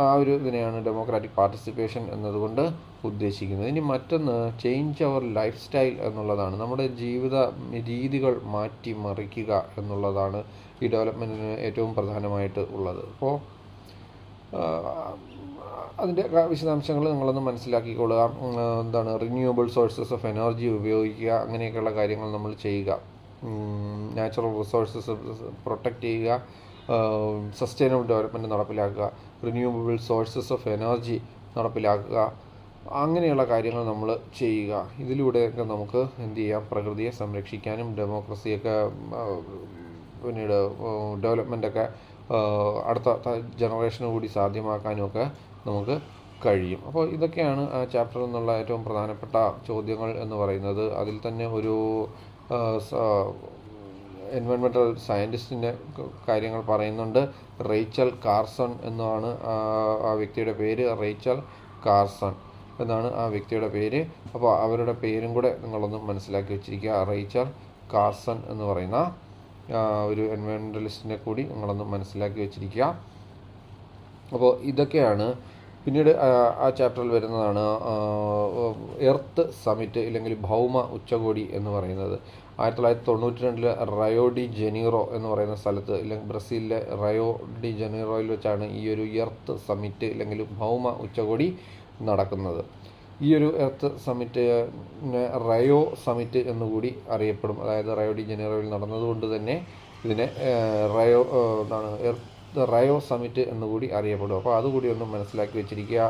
ആ ഒരു ഇതിനെയാണ് ഡെമോക്രാറ്റിക് പാർട്ടിസിപ്പേഷൻ എന്നതുകൊണ്ട് ഉദ്ദേശിക്കുന്നത്. ഇനി മറ്റൊന്ന് ചേഞ്ച് അവർ ലൈഫ് സ്റ്റൈൽ എന്നുള്ളതാണ്. നമ്മുടെ ജീവിത രീതികൾ മാറ്റി മറിക്കുക എന്നുള്ളതാണ് ഈ ഡെവലപ്മെൻറ്റിന് ഏറ്റവും പ്രധാനമായിട്ട് ഉള്ളത്. അപ്പോൾ അതിൻ്റെ വിശദാംശങ്ങൾ നിങ്ങളൊന്ന് മനസ്സിലാക്കിക്കൊള്ളുക. റിന്യൂവബിൾ സോഴ്സസ് ഓഫ് എനർജി ഉപയോഗിക്കുക, അങ്ങനെയൊക്കെയുള്ള കാര്യങ്ങൾ നമ്മൾ ചെയ്യുക. നാച്ചുറൽ റിസോഴ്സസ് പ്രൊട്ടക്റ്റ് ചെയ്യുക, സസ്റ്റൈനബിൾ ഡെവലപ്മെൻറ്റ് നടപ്പിലാക്കുക, റിന്യൂവബിൾ സോഴ്സസ് ഓഫ് എനർജി നടപ്പിലാക്കുക, അങ്ങനെയുള്ള കാര്യങ്ങൾ നമ്മൾ ചെയ്യുക. ഇതിലൂടെയൊക്കെ നമുക്ക് എന്ത് ചെയ്യാം, പ്രകൃതിയെ സംരക്ഷിക്കാനും ഡെമോക്രസിയൊക്കെ പിന്നീട് ഡെവലപ്മെൻറ്റൊക്കെ അടുത്ത ജനറേഷന് കൂടി സാധ്യമാക്കാനുമൊക്കെ നമുക്ക് കഴിയും. അപ്പോൾ ഇതൊക്കെയാണ് ആ ചാപ്റ്ററിൽ നിന്നുള്ള ഏറ്റവും പ്രധാനപ്പെട്ട ചോദ്യങ്ങൾ എന്ന് പറയുന്നത്. അതിൽ തന്നെ ഒരു എൻവയൺമെൻറ്റൽ സയൻറ്റിസ്റ്റിൻ്റെ കാര്യങ്ങൾ പറയുന്നുണ്ട്. റേച്ചൽ കാർസൺ എന്നാണ് ആ വ്യക്തിയുടെ പേര്. റേച്ചൽ കാർസൺ എന്നാണ് ആ വ്യക്തിയുടെ പേര്. അപ്പോൾ അവരുടെ പേരും കൂടെ നിങ്ങളൊന്ന് മനസ്സിലാക്കി വെച്ചിരിക്കുക. റേച്ചൽ കാർസൺ എന്ന് പറയുന്ന ഒരു എൻവയൺമെൻറ്റലിസ്റ്റിനെ കൂടി നിങ്ങളൊന്ന് മനസ്സിലാക്കി വെച്ചിരിക്കുക. അപ്പോൾ ഇതൊക്കെയാണ്. പിന്നീട് ആ ചാപ്റ്ററിൽ വരുന്നതാണ് എർത്ത് സമിറ്റ് അല്ലെങ്കിൽ ഭൗമ ഉച്ചകോടി എന്ന് പറയുന്നത്. 1992 റയോ ഡി ജനീറോ എന്ന് പറയുന്ന സ്ഥലത്ത്, അല്ലെങ്കിൽ ബ്രസീലിലെ റയോ ഡി ജനീറോയിൽ വെച്ചാണ് ഈ ഒരു എർത്ത് സമിറ്റ് അല്ലെങ്കിൽ ഭൗമ ഉച്ചകോടി നടക്കുന്നത്. ഈ ഒരു എർത്ത് സമിറ്റിനെ റയോ സമിറ്റ് എന്നുകൂടി അറിയപ്പെടും. അതായത് റയോ ഡി ജനീറോയിൽ നടന്നതുകൊണ്ട് തന്നെ ഇതിനെ റയോ സമിറ്റ് എന്നുകൂടി അറിയപ്പെടും. അപ്പോൾ അതുകൂടി ഒന്ന് മനസ്സിലാക്കി വെച്ചിരിക്കുക.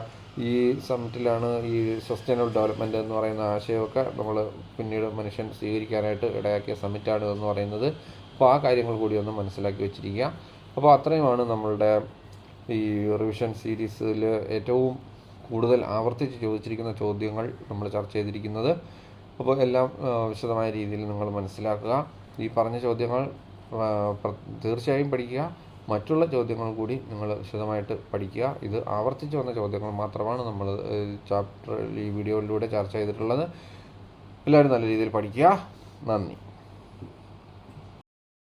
ഈ സമിറ്റിലാണ് ഈ സസ്റ്റൈനബിൾ ഡെവലപ്മെൻറ്റ് എന്ന് പറയുന്ന ആശയമൊക്കെ നമ്മൾ പിന്നീട് മനുഷ്യൻ സ്വീകരിക്കാനായിട്ട് ഇടയാക്കിയ സമിറ്റാണ് എന്ന് പറയുന്നത്. അപ്പോൾ ആ കാര്യങ്ങൾ കൂടി ഒന്ന് മനസ്സിലാക്കി വെച്ചിരിക്കുക. അപ്പോൾ അത്രയുമാണ് നമ്മളുടെ ഈ റിവിഷൻ സീരീസിൽ ഏറ്റവും കൂടുതൽ ആവർത്തിച്ച് ചോദിച്ചിരിക്കുന്ന ചോദ്യങ്ങൾ നമ്മൾ ചർച്ച ചെയ്തിരിക്കുന്നത്. അപ്പോൾ എല്ലാം വിശദമായ രീതിയിൽ നിങ്ങൾ മനസ്സിലാക്കുക. ഈ പറഞ്ഞ ചോദ്യങ്ങൾ തീർച്ചയായും പഠിക്കുക. മറ്റുള്ള ചോദ്യങ്ങൾ കൂടി നിങ്ങൾ വിശദമായിട്ട് പഠിക്കുക. ഇത് ആവർത്തിച്ച് വന്ന ചോദ്യങ്ങൾ മാത്രമാണ് നമ്മൾ ചാപ്റ്റർ ഈ വീഡിയോയിലൂടെ ചർച്ച ചെയ്തിട്ടുള്ളത്. എല്ലാവരും നല്ല രീതിയിൽ പഠിക്കുക. നന്ദി.